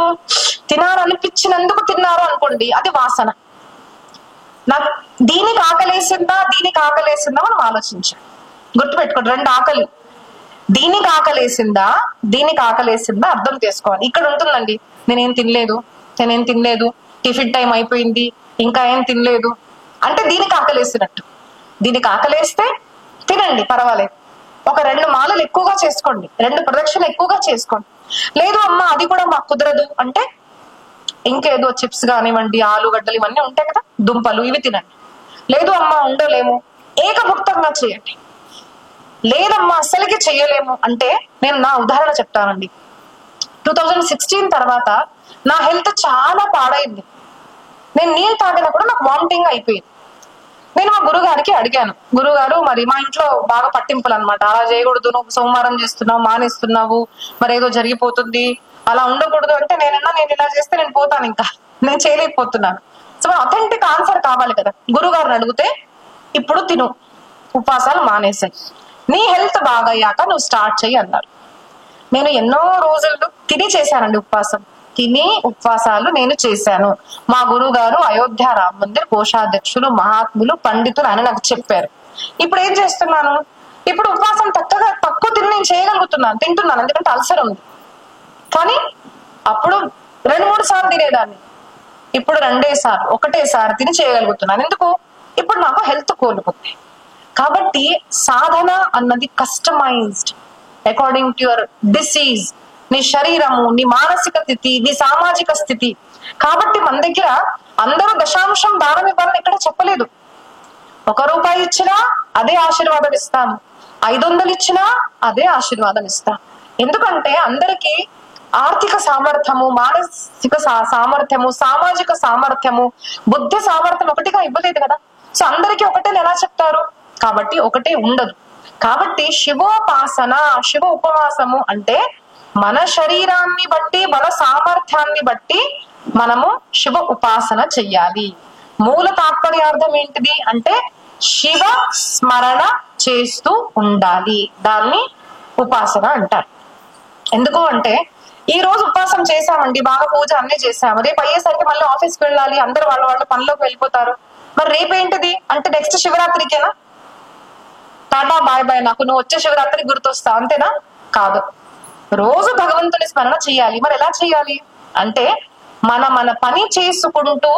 తినాలనిపించినందుకు తిన్నారు అనుకోండి, అది వాసన. నాకు దీనికి ఆకలేసిందా మనం ఆలోచించాం. గుర్తుపెట్టుకోండి, 2 ఆకలి. దీనికి ఆకలేసిందా అర్థం చేసుకోవాలి. ఇక్కడ ఉంటుందండి, నేనేం తినలేదు, టిఫిన్ టైం అయిపోయింది, ఇంకా ఏం తినలేదు అంటే దీనికి ఆకలేసినట్టు. దీనికి ఆకలేస్తే తినండి, పర్వాలేదు. ఒక 2 మాలలు ఎక్కువగా చేసుకోండి, 2 ప్రదక్షిణలు ఎక్కువగా చేసుకోండి. లేదు అమ్మ అది కూడా మాకు కుదరదు అంటే ఇంకేదో చిప్స్ కానివ్వండి, ఆలుగడ్డలు ఇవన్నీ ఉంటాయి కదా, దుంపలు, ఇవి తినండి. లేదు అమ్మ ఉండలేము, ఏకభుక్తంగా చేయండి. లేదమ్మా అస్సలకి చెయ్యలేము అంటే నేను నా ఉదాహరణ చెప్తానండి. 2016 తర్వాత నా హెల్త్ చాలా పాడైంది. నేను నీళ్ళు తాగినప్పుడు నాకు వామిటింగ్ అయిపోయింది. నేను మా గురుగారికి అడిగాను, గురుగారు మరి మా ఇంట్లో బాగా పట్టింపులు అనమాట, అలా చేయకూడదు, నువ్వు సోమవారం చేస్తున్నావు, మానేస్తున్నావు, మరి ఏదో జరిగిపోతుంది, అలా ఉండకూడదు అంటే నేను ఇలా చేస్తే నేను పోతాను, ఇంకా నేను చేయలేకపోతున్నాను. సో అథెంటిక్ ఆన్సర్ కావాలి కదా. గురువు గారిని అడిగితే ఇప్పుడు తిను, ఉపవాసాలు మానేసాయి, నీ హెల్త్ బాగయ్యాక నువ్వు స్టార్ట్ చెయ్యి అన్నారు. నేను ఎన్నో రోజులు తిని చేశానండి ఉపవాసం, తిని ఉపవాసాలు నేను చేశాను. మా గురువు గారు అయోధ్య రామ మందిర్ కోశాధ్యక్షులు, మహాత్ములు, పండితులు అని నాకు చెప్పారు. ఇప్పుడు ఏం చేస్తున్నాను, ఇప్పుడు ఉపవాసం తక్కువ తిని నేను చేయగలుగుతున్నాను, తింటున్నాను, ఎందుకంటే అల్సర్ ఉంది. కానీ అప్పుడు 2-3 సార్లు తినేదాన్ని, ఇప్పుడు 2 సార్లు, 1 సారి తిని చేయగలుగుతున్నాను. ఎందుకు, ఇప్పుడు నాకు హెల్త్ కోలుకుంది. కాబట్టి సాధన అన్నది customised according to your disease, నీ శరీరము, నీ మానసిక స్థితి, నీ సామాజిక స్థితి. కాబట్టి మన దగ్గర అందరూ దశాంశం దానం ఇవ్వాలని ఎక్కడ చెప్పలేదు. 1 రూపాయి ఇచ్చినా అదే ఆశీర్వాదం ఇస్తాము, 500 ఇచ్చినా అదే ఆశీర్వాదం ఇస్తాం. ఎందుకంటే అందరికీ ఆర్థిక సామర్థ్యము, మానసిక సామర్థ్యము, సామాజిక సామర్థ్యము, బుద్ధి సామర్థ్యం ఒకటిగా ఇవ్వలేదు కదా. సో అందరికీ ఒకటే ఎలా చెప్తారు, కాబట్టి ఒకటే ఉండదు. కాబట్టి శివోపాసన, శివ ఉపవాసము అంటే మన శరీరాన్ని బట్టి, మన సామర్థ్యాన్ని బట్టి మనము శివ ఉపాసన చెయ్యాలి. మూల తాత్పర్యార్థం ఏంటిది అంటే శివ స్మరణ చేస్తూ ఉండాలి, దాన్ని ఉపాసన అంటారు. ఎందుకు అంటే ఈ రోజు ఉపవాసం చేశామండి, బాగా పూజ అన్ని చేసాము, రేపు అయ్యేసరికి మళ్ళీ ఆఫీస్కి వెళ్ళాలి, అందరూ వాళ్ళ పనిలోకి వెళ్ళిపోతారు. మరి రేపేంటిది అంటే నెక్స్ట్ శివరాత్రికేనా, టాటా బాయ్ బాయ్, నాకు నువ్వు వచ్చే శివరాత్రికి గుర్తొస్తావు, అంతేనా? కాదు, రోజు భగవంతుని స్మరణ చేయాలి. మరి ఎలా చేయాలి అంటే మన పని చేసుకుంటూ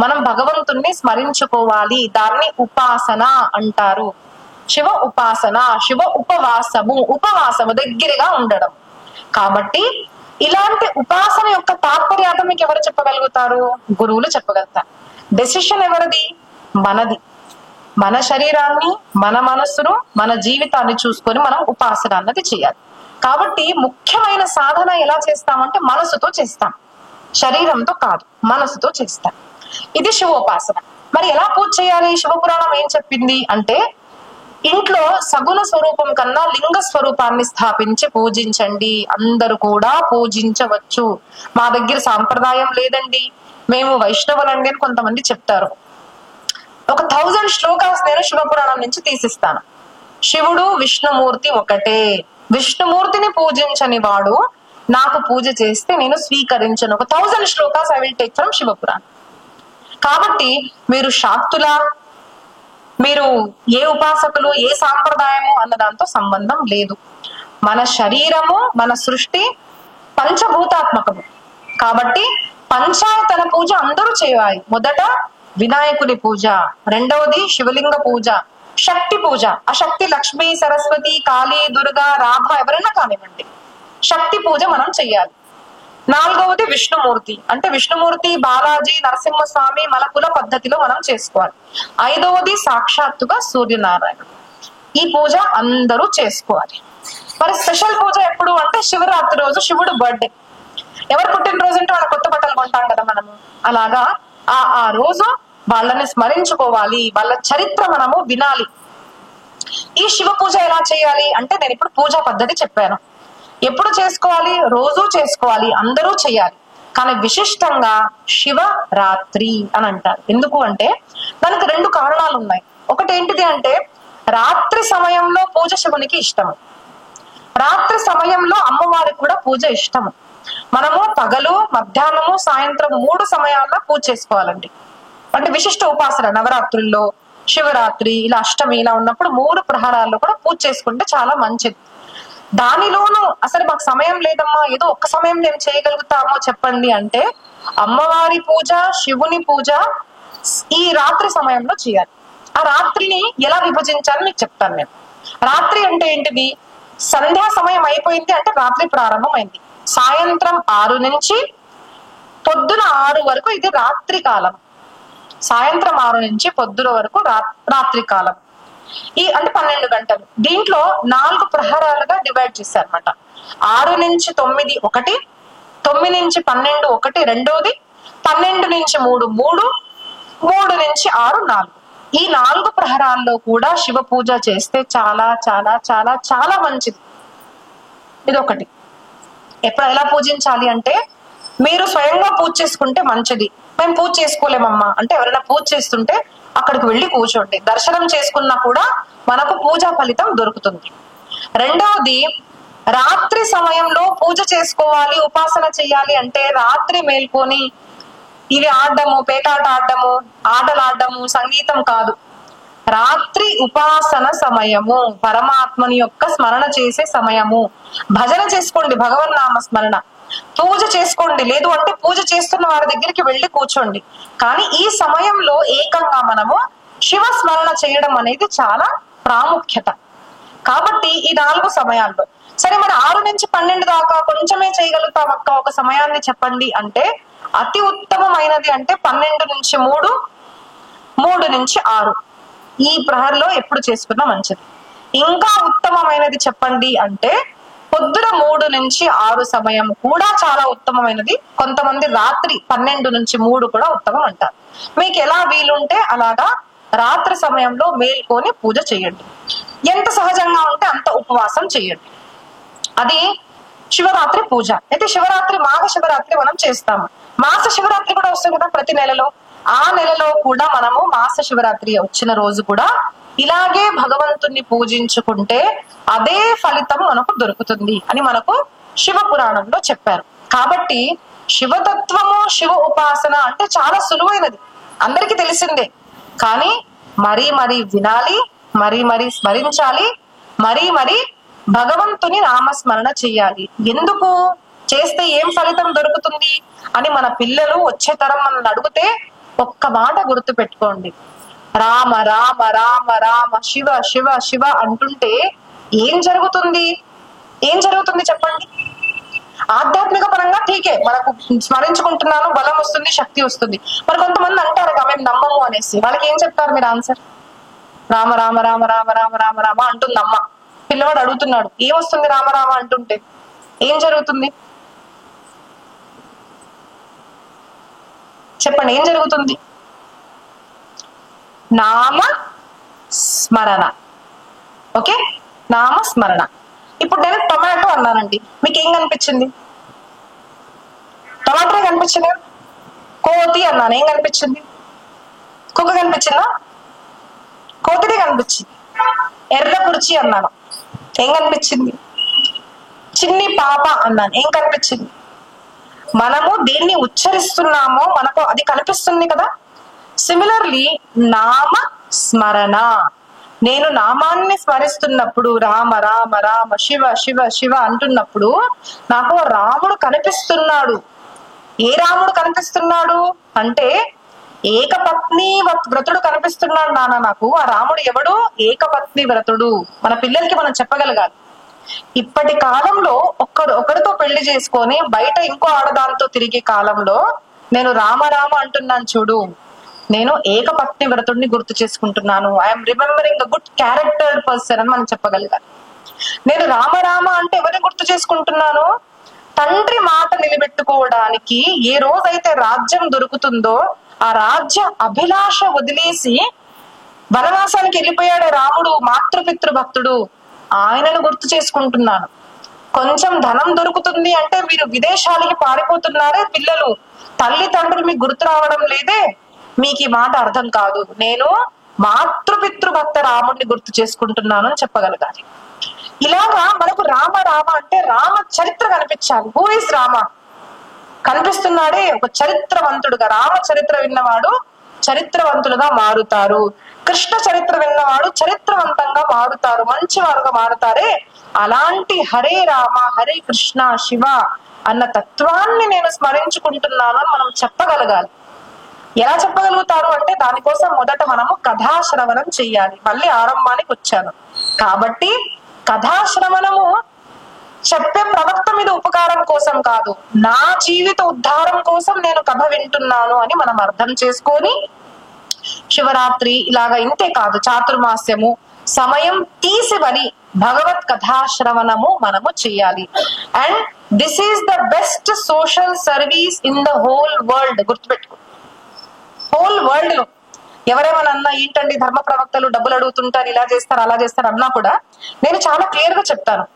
మనం భగవంతుణ్ణి స్మరించుకోవాలి, దాన్ని ఉపాసన అంటారు. శివ ఉపాసన, శివ ఉపవాసము దగ్గరగా ఉండడం. కాబట్టి ఇలాంటి ఉపాసన యొక్క తాత్పర్యార్థం మీకు ఎవరు చెప్పగలుగుతారు, గురువులు చెప్పగలుగుతారు. డెసిషన్ ఎవరిది, మనది. మన శరీరాన్ని, మన మనస్సును, మన జీవితాన్ని చూసుకొని మనం ఉపాసన అన్నది చేయాలి. కాబట్టి ముఖ్యమైన సాధన ఎలా చేస్తామంటే మనసుతో చేస్తాం, శరీరంతో కాదు, మనసుతో చేస్తాం. ఇది శివోపాసన. మరి ఎలా పూజ చేయాలి, శివపురాణం ఏం చెప్పింది అంటే ఇంట్లో సగుణ స్వరూపం కన్నా లింగ స్వరూపాన్ని స్థాపించి పూజించండి, అందరూ కూడా పూజించవచ్చు. మా దగ్గర సాంప్రదాయం లేదండి, మేము వైష్ణవులండి అని కొంతమంది చెప్తారు. ఒక 1000 శ్లోకాస్ నేను శివపురాణం నుంచి తీసిస్తాను. శివుడు విష్ణుమూర్తి ఒకటే, విష్ణుమూర్తిని పూజించని వాడు నాకు పూజ చేస్తే నేను స్వీకరించను. ఒక 1000 shlokas I will take from Shiva Purana. కాబట్టి మీరు శాక్తులా, మీరు ఏ ఉపాసకులు, ఏ సాంప్రదాయము అన్న దాంతో సంబంధం లేదు. మన శరీరము, మన సృష్టి పంచభూతాత్మకము. కాబట్టి పంచాయతన పూజ అందరూ చేయాలి. మొదట వినాయకుని పూజ, రెండవది శివలింగ పూజ, శక్తి పూజ. ఆ శక్తి లక్ష్మి, సరస్వతి, కాళీ, దుర్గా, రాధ ఎవరైనా కానివ్వండి, శక్తి పూజ మనం చెయ్యాలి. 4వది విష్ణుమూర్తి, అంటే విష్ణుమూర్తి, బాలాజీ, నరసింహస్వామి, మలకుల పద్ధతిలో మనం చేసుకోవాలి. 5వది సాక్షాత్తుగా సూర్యనారాయణుడు. ఈ పూజ అందరూ చేసుకోవాలి. మరి స్పెషల్ పూజ ఎప్పుడు అంటే శివరాత్రి రోజు, శివుడు బర్త్డే. ఎవరు పుట్టినరోజు అంటే వాళ్ళ కొత్త బట్టలు కొంటాం కదా మనము, అలాగా ఆ రోజు వాళ్ళని స్మరించుకోవాలి, వాళ్ళ చరిత్ర మనము వినాలి. ఈ శివ పూజ ఎలా చేయాలి అంటే నేను ఇప్పుడు పూజా పద్ధతి చెప్పాను. ఎప్పుడు చేసుకోవాలి, రోజు చేసుకోవాలి, అందరూ చేయాలి. కానీ విశిష్టంగా శివరాత్రి అని అంటారు. ఎందుకు అంటే దానికి 2 కారణాలు ఉన్నాయి. ఒకటి ఏంటిది అంటే రాత్రి సమయంలో పూజ శివునికి ఇష్టము, రాత్రి సమయంలో అమ్మవారికి కూడా పూజ ఇష్టము. మనము పగలు, మధ్యాహ్నము, సాయంత్రం 3 సమయాల్లో పూజ చేసుకోవాలండి. అంటే విశిష్ట ఉపాసన నవరాత్రుల్లో, శివరాత్రి, ఇలా అష్టమి ఇలా ఉన్నప్పుడు 3 ప్రహరాల్లో కూడా పూజ చేసుకుంటే చాలా మంచిది. దానిలోనూ అసలు మాకు సమయం లేదమ్మా, ఏదో ఒక్క సమయం మేము చేయగలుగుతామో చెప్పండి అంటే అమ్మవారి పూజ, శివుని పూజ ఈ రాత్రి సమయంలో చేయాలి. ఆ రాత్రిని ఎలా విభజించాలని మీకు చెప్తాను నేను. రాత్రి అంటే ఏంటిది, సంధ్యా సమయం అయిపోయింది అంటే రాత్రి ప్రారంభమైంది. సాయంత్రం 6 నుంచి పొద్దున 6 వరకు ఇది రాత్రి కాలం. సాయంత్రం 6 నుంచి పొద్దున వరకు రాత్రి కాలం. ఈ అంటే 12 గంటలు. దీంట్లో 4 ప్రహరాలుగా డివైడ్ చేశారన్నమాట. 6 నుంచి 9 ఒకటి, 9 నుంచి 12 ఒకటి రెండోది, 12 నుంచి 3 3, 3 నుంచి 6 4. ఈ 4 ప్రహరాల్లో కూడా శివ పూజ చేస్తే చాలా చాలా చాలా చాలా మంచిది. ఇది ఒకటి. ఎలా పూజించాలి అంటే, మీరు స్వయంగా పూజ చేసుకుంటే మంచిది. మేము పూజ చేసుకోలేమమ్మా అంటే ఎవరైనా పూజ చేస్తుంటే అక్కడికి వెళ్ళి కూర్చోండి. దర్శనం చేసుకున్నా కూడా మనకు పూజా ఫలితం దొరుకుతుంది. రెండవది, రాత్రి సమయంలో పూజ చేసుకోవాలి, ఉపాసన చేయాలి అంటే రాత్రి మేల్కొని ఇవి ఆడడము, పేకాట ఆడడము, ఆటలు ఆడడము, సంగీతం కాదు. రాత్రి ఉపాసన సమయము, పరమాత్మని యొక్క స్మరణ చేసే సమయము. భజన చేసుకోండి, భగవన్ నామ స్మరణ. పూజ చేసుకోండి, లేదు అంటే పూజ చేస్తున్న వారి దగ్గరికి వెళ్ళి కూర్చోండి. కానీ ఈ సమయంలో ఏకంగా మనము శివ స్మరణ చేయడం అనేది చాలా ప్రాముఖ్యత. కాబట్టి ఈ 4 సమయాల్లో సరే మరి 6 నుంచి 12 దాకా కొంచెమే చేయగలుగుతాం అక్క, ఒక సమయాన్ని చెప్పండి అంటే అతి ఉత్తమమైనది అంటే 12 నుంచి 3, 3 నుంచి 6 ఈ ప్రహర్లో ఎప్పుడు చేసుకున్నా మంచిది. ఇంకా ఉత్తమమైనది చెప్పండి అంటే పొద్దున 3 నుంచి 6 సమయం కూడా చాలా ఉత్తమమైనది. కొంతమంది రాత్రి 12 నుంచి 3 కూడా ఉత్తమం అంటారు. మీకు ఎలా వీలుంటే అలాగా రాత్రి సమయంలో మేల్కొని పూజ చేయండి. ఎంత సహజంగా ఉంటే అంత ఉపవాసం చేయండి. అది శివరాత్రి పూజ. అయితే శివరాత్రి, మాఘ శివరాత్రి మనం చేస్తాము. మాస శివరాత్రి కూడా వస్తుంది కదా ప్రతి నెలలో. ఆ నెలలో కూడా మనము మాస శివరాత్రి వచ్చిన రోజు కూడా ఇలాగే భగవంతుణ్ణి పూజించుకుంటే అదే ఫలితం మనకు దొరుకుతుంది అని మనకు శివ పురాణంలో చెప్పారు. కాబట్టి శివతత్వము, శివ ఉపాసన అంటే చాలా సులువైనది, అందరికీ తెలిసిందే. కానీ మరీ మరీ వినాలి, మరీ మరీ స్మరించాలి, మరీ మరీ భగవంతుని నామస్మరణ చెయ్యాలి. ఎందుకు చేస్తే ఏం ఫలితం దొరుకుతుంది అని మన పిల్లలు వచ్చే తరం మనల్ని అడిగితే ఒక్క మాట గుర్తు పెట్టుకోండి. రామ రామ రామ రామ శివ శివ శివ అంటుంటే ఏం జరుగుతుంది? ఏం జరుగుతుంది చెప్పండి? ఆధ్యాత్మిక పరంగా ఠీకే, మనకు స్మరించుకుంటున్నాను, బలం వస్తుంది, శక్తి వస్తుంది. మరి కొంతమంది అంటారు మేము నమ్మము అనేసి, వాళ్ళకి ఏం చెప్తారు మీరు ఆన్సర్? రామ రామ రామ రామ రామ రామ రామ అంటుంది అమ్మ, పిల్లవాడు అడుగుతున్నాడు ఏమొస్తుంది రామ రామ అంటుంటే? ఏం జరుగుతుంది చెప్పండి? ఏం జరుగుతుంది? నామ స్మరణ. ఓకే, నామ స్మరణ. ఇప్పుడు నేను టొమాటో అన్నానండి, మీకు ఏం కనిపించింది? టమాటో కనిపించింది. కోతి అన్నాను, ఏం కనిపించింది? కుక్క కనిపించిందా? కోతిదే కనిపించింది. ఎర్ర కుర్చీ అన్నాను, ఏం కనిపించింది? చిన్ని పాప అన్నాను, ఏం కనిపించింది? మనము దేన్ని ఉచ్చరిస్తున్నామో మనకు అది కనిపిస్తుంది కదా. సిమిలర్లీ నామ స్మరణ, నేను నామాన్ని స్మరిస్తున్నప్పుడు రామ రామ రామ శివ శివ శివ అంటున్నప్పుడు నాకు రాముడు కనిపిస్తున్నాడు. ఏ రాముడు కనిపిస్తున్నాడు అంటే ఏకపత్ని వ్రతుడు కనిపిస్తున్నాడు నాన్న నాకు. ఆ రాముడు ఎవడు? ఏకపత్ని వ్రతుడు. మన పిల్లలకి మనం చెప్పగలగాలి. ఇప్పటి కాలంలో ఒకరితో పెళ్లి చేసుకొని బయట ఇంకో ఆడదాంతో తిరిగే కాలంలో నేను రామ రామ అంటున్నాను చూడు, నేను ఏకపత్ని వ్రతుడిని గుర్తు చేసుకుంటున్నాను. I'm remembering a good character person అని మనం చెప్పగలగాలి. నేను రామ రామ అంటే ఎవరిని గుర్తు చేసుకుంటున్నాను? తండ్రి మాట నిలబెట్టుకోవడానికి ఏ రోజైతే రాజ్యం దొరుకుతుందో ఆ రాజ్య అభిలాష వదిలేసి వనవాసానికి వెళ్ళిపోయాడు రాముడు, మాతృపితృ భక్తుడు, ఆయనను గుర్తు చేసుకుంటున్నాను. కొంచెం ధనం దొరుకుతుంది అంటే మీరు విదేశాలకి పారిపోతున్నారే పిల్లలు, తల్లిదండ్రులు మీకు గుర్తు రావడం లేదే, మీకు ఈ మాట అర్థం కాదు. నేను మాతృపితృ భక్త రాముడిని గుర్తు చేసుకుంటున్నాను అని చెప్పగలగాలి. ఇలాగా మనకు రామ రామ అంటే రామ చరిత్ర కనిపించాలి. Who is Rama? కనిపిస్తున్నాడే ఒక చరిత్రవంతుడుగా. రామ చరిత్ర విన్నవాడు చరిత్రవంతులుగా మారుతారు. కృష్ణ చరిత్ర విన్నవాడు చరిత్రవంతంగా మారుతారు, మంచివారుగా మారుతారే. అలాంటి హరే రామ హరే కృష్ణ శివ అన్న తత్వాన్ని నేను స్మరించుకుంటున్నాను అని మనం చెప్పగలగాలి. ఎలా చెప్పగలుగుతారు అంటే దానికోసం మొదట మనము కథాశ్రవణం చెయ్యాలి. మళ్ళీ ఆరంభానికి వచ్చాను కాబట్టి కథాశ్రవణము చెప్పే ప్రవక్త మీద ఉపకారం కోసం కాదు, నా జీవిత ఉద్ధారం కోసం నేను కథ వింటున్నాను అని మనం అర్థం చేసుకొని శివరాత్రి ఇలాగా ఇంతే కాదు, చాతుర్మాస్యము సమయం తీసి మరి భగవత్ కథాశ్రవణము మనము చేయాలి. And this is the best social service in the whole world. గుర్తుపెట్టుకో, హోల్ వరల్డ్ లో ఎవరేమన్నా ఏంటండి ధర్మ ప్రవక్తలు డబ్బులు అడుగుతుంటారు, ఇలా చేస్తారు అలా చేస్తారు అన్నా కూడా నేను చాలా క్లియర్ గా చెప్తాను.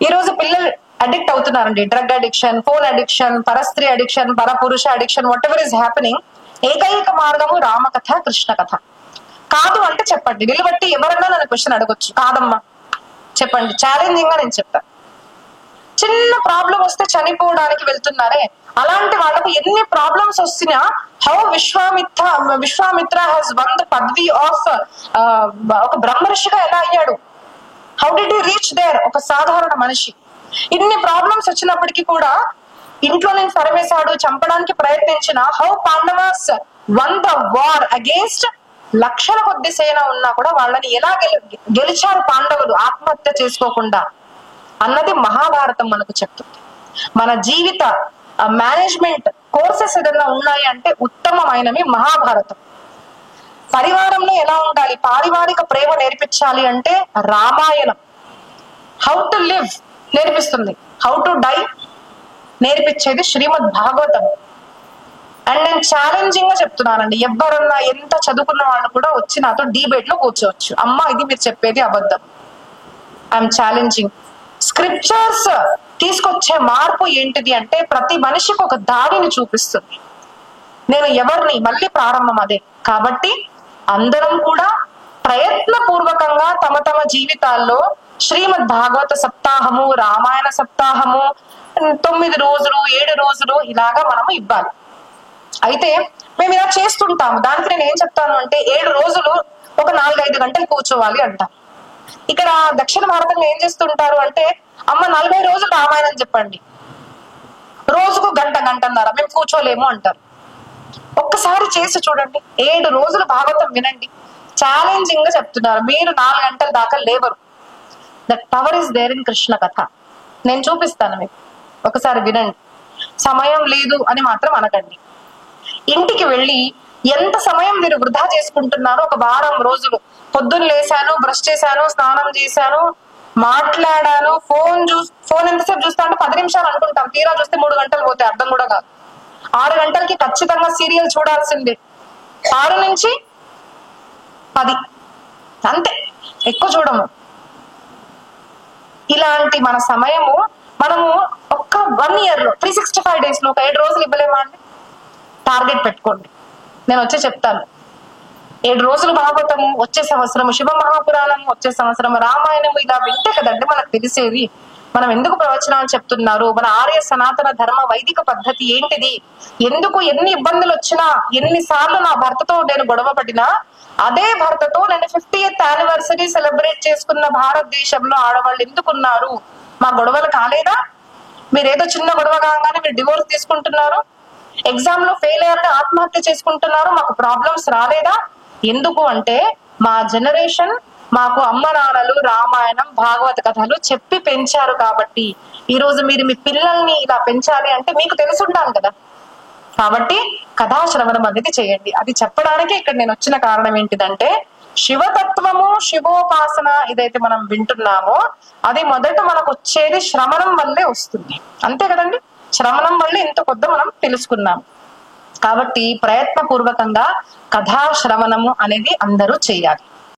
ఈ రోజు పిల్లలు అడిక్ట్ అవుతున్నారండి. డ్రగ్ అడిక్షన్, ఫోన్ అడిక్షన్, పరస్త్రీ అడిక్షన్, పరపురుష addiction, whatever is happening. ఏకైక మార్గము రామకథ, కృష్ణ కథ. కాదు అంటే చెప్పండి. నిలబట్టి ఎవరన్నా నన్ను క్వశ్చన్ అడగొచ్చు, కాదమ్మా చెప్పండి, ఛాలెంజింగ్ గా నేను చెప్తాను. చిన్న ప్రాబ్లం వస్తే చనిపోవడానికి వెళ్తున్నారే, అలాంటి వాళ్ళకు ఎన్ని ప్రాబ్లమ్స్ వస్తున్నా how Vishwamitra has won the పదవి ఆఫ్ ఒక బ్రహ్మర్షిగా ఎలా అయ్యాడు, how did he reach there, ఒక సాధారణ మనిషి. ఇన్ని ప్రాబ్లమ్స్ వచ్చినప్పటికీ కూడా ఇంట్లో నేను తరిమేశాడు, చంపడానికి ప్రయత్నించిన how Pandavas one the war against లక్షల కొద్ది సేన ఉన్నా కూడా వాళ్ళని ఎలా గెలిచారు పాండవులు ఆత్మహత్య చేసుకోకుండా అన్నది మహాభారతం మనకు చెప్తుంది. మన జీవిత మేనేజ్మెంట్ కోర్సెస్ ఏదైనా ఉన్నాయి అంటే ఉత్తమమైనవి మహాభారతం. పరివారంలో ఎలా ఉండాలి, పారివారిక ప్రేమ నేర్పించాలి అంటే రామాయణం. హౌ టు లివ్ నేర్పిస్తుంది, హౌ టు డై నేర్పించేది శ్రీమద్ భాగవతం. అండ్ నేను ఛాలెంజింగ్ గా చెప్తున్నానండి, ఎవరన్నా ఎంత చదువుకున్న వాళ్ళు కూడా వచ్చి నాతో డిబేట్ లో కూర్చోవచ్చు. అమ్మా ఇది మీరు చెప్పేది అబద్ధం. I'm challenging. స్క్రిప్చర్స్ తీసుకొచ్చే మార్పు ఏంటిది అంటే ప్రతి మనిషికి ఒక దారిని చూపిస్తుంది. నేను ఎవరిని మళ్ళీ ప్రారంభం అదే. కాబట్టి అందరం కూడా ప్రయత్న పూర్వకంగా తమ తమ జీవితాల్లో శ్రీమద్ భాగవత సప్తాహము, రామాయణ సప్తాహము 9 రోజులు 7 రోజులు ఇలాగా మనము ఇవ్వాలి. అయితే మేము ఇలా చేస్తుంటాము. దానికి నేను ఏం చెప్తాను అంటే 7 రోజులు ఒక 4-5 గంటలు కూర్చోవాలి అంటాం. ఇక్కడ దక్షిణ భారతంలో ఏం చేస్తుంటారు అంటే అమ్మ 40 రోజులు రామాయణం చెప్పండి, రోజుకు గంటన్నర మేము కూర్చోలేము అంటారు. ఒక్కసారి చేసి చూడండి, 7 రోజులు భాగవతం వినండి. ఛాలెంజింగ్ గా చెప్తున్నారు, మీరు 4 గంటల దాకా లేవరు. That power is there in Krishna katha. నేను చూపిస్తాను మీకు, ఒకసారి వినండి. సమయం లేదు అని మాత్రం అనకండి. ఇంటికి వెళ్ళి ఎంత సమయం మీరు వృధా చేసుకుంటున్నారో ఒక వారం రోజులు, పొద్దున్న లేసాను, బ్రష్ చేశాను, స్నానం చేశాను, మాట్లాడాను, ఫోన్ ఎంతసేపు చూస్తా అంటే 10 నిమిషాలు అనుకుంటాం, తీరా చూస్తే 3 గంటలు పోతాయి, అర్థం కూడా కాదు. 6 గంటలకి ఖచ్చితంగా సీరియల్ చూడాల్సిందే, 6 నుంచి 10 అంతే, ఎక్కువ చూడము. ఇలాంటి మన సమయము మనము ఒక్క 1 year లో 365 days లో ఒక 7 రోజులు ఇవ్వలేమా అండి? టార్గెట్ పెట్టుకోండి, నేను వచ్చి చెప్తాను. 7 రోజులు భాగవతము, వచ్చే సంవత్సరం శివ మహాపురాణం, వచ్చే సంవత్సరం రామాయణము. ఇలా వింటే కదండి మనకు తెలిసేది మనం ఎందుకు ప్రవచనాలు చెప్తున్నారు, మన ఆర్య సనాతన ధర్మ వైదిక పద్ధతి ఏంటిది, ఎందుకు ఎన్ని ఇబ్బందులు వచ్చినా, ఎన్నిసార్లు నా భర్తతో నేను గొడవ పడినా అదే భర్తతో నేను 50th anniversary సెలబ్రేట్ చేసుకున్న భారతదేశంలో ఆడవాళ్ళు ఎందుకున్నారు, మా గొడవలు కాలేదా? మీరేదో చిన్న గొడవ కాగానే మీరు డివోర్స్ తీసుకుంటున్నారు, ఎగ్జామ్ లో ఫెయిల్ అయ్యాక ఆత్మహత్య చేసుకుంటున్నారు, మాకు ప్రాబ్లమ్స్ రాలేదా? ఎందుకు అంటే మా జనరేషన్ మాకు అమ్మ నాన్నలు రామాయణం భాగవత కథలు చెప్పి పెంచారు. కాబట్టి ఈ రోజు మీరు మీ పిల్లల్ని ఇలా పెంచాలి అంటే మీకు తెలిసి ఉండాలి కదా. కాబట్టి కథాశ్రవణం అనేది చేయండి. అది చెప్పడానికి ఇక్కడ నేను వచ్చిన కారణం ఏంటిదంటే శివతత్వము, శివోపాసన ఏదైతే మనం వింటున్నామో అది మొదట మనకు వచ్చేది శ్రవణం వల్లే వస్తుంది, అంతే కదండి. శ్రవణం వల్లే ఇంత కొద్ది మనం తెలుసుకున్నాం. కాబట్టి ప్రయత్నపూర్వకంగా కథాశ్రవణము అనేది అందరూ చేయాలి.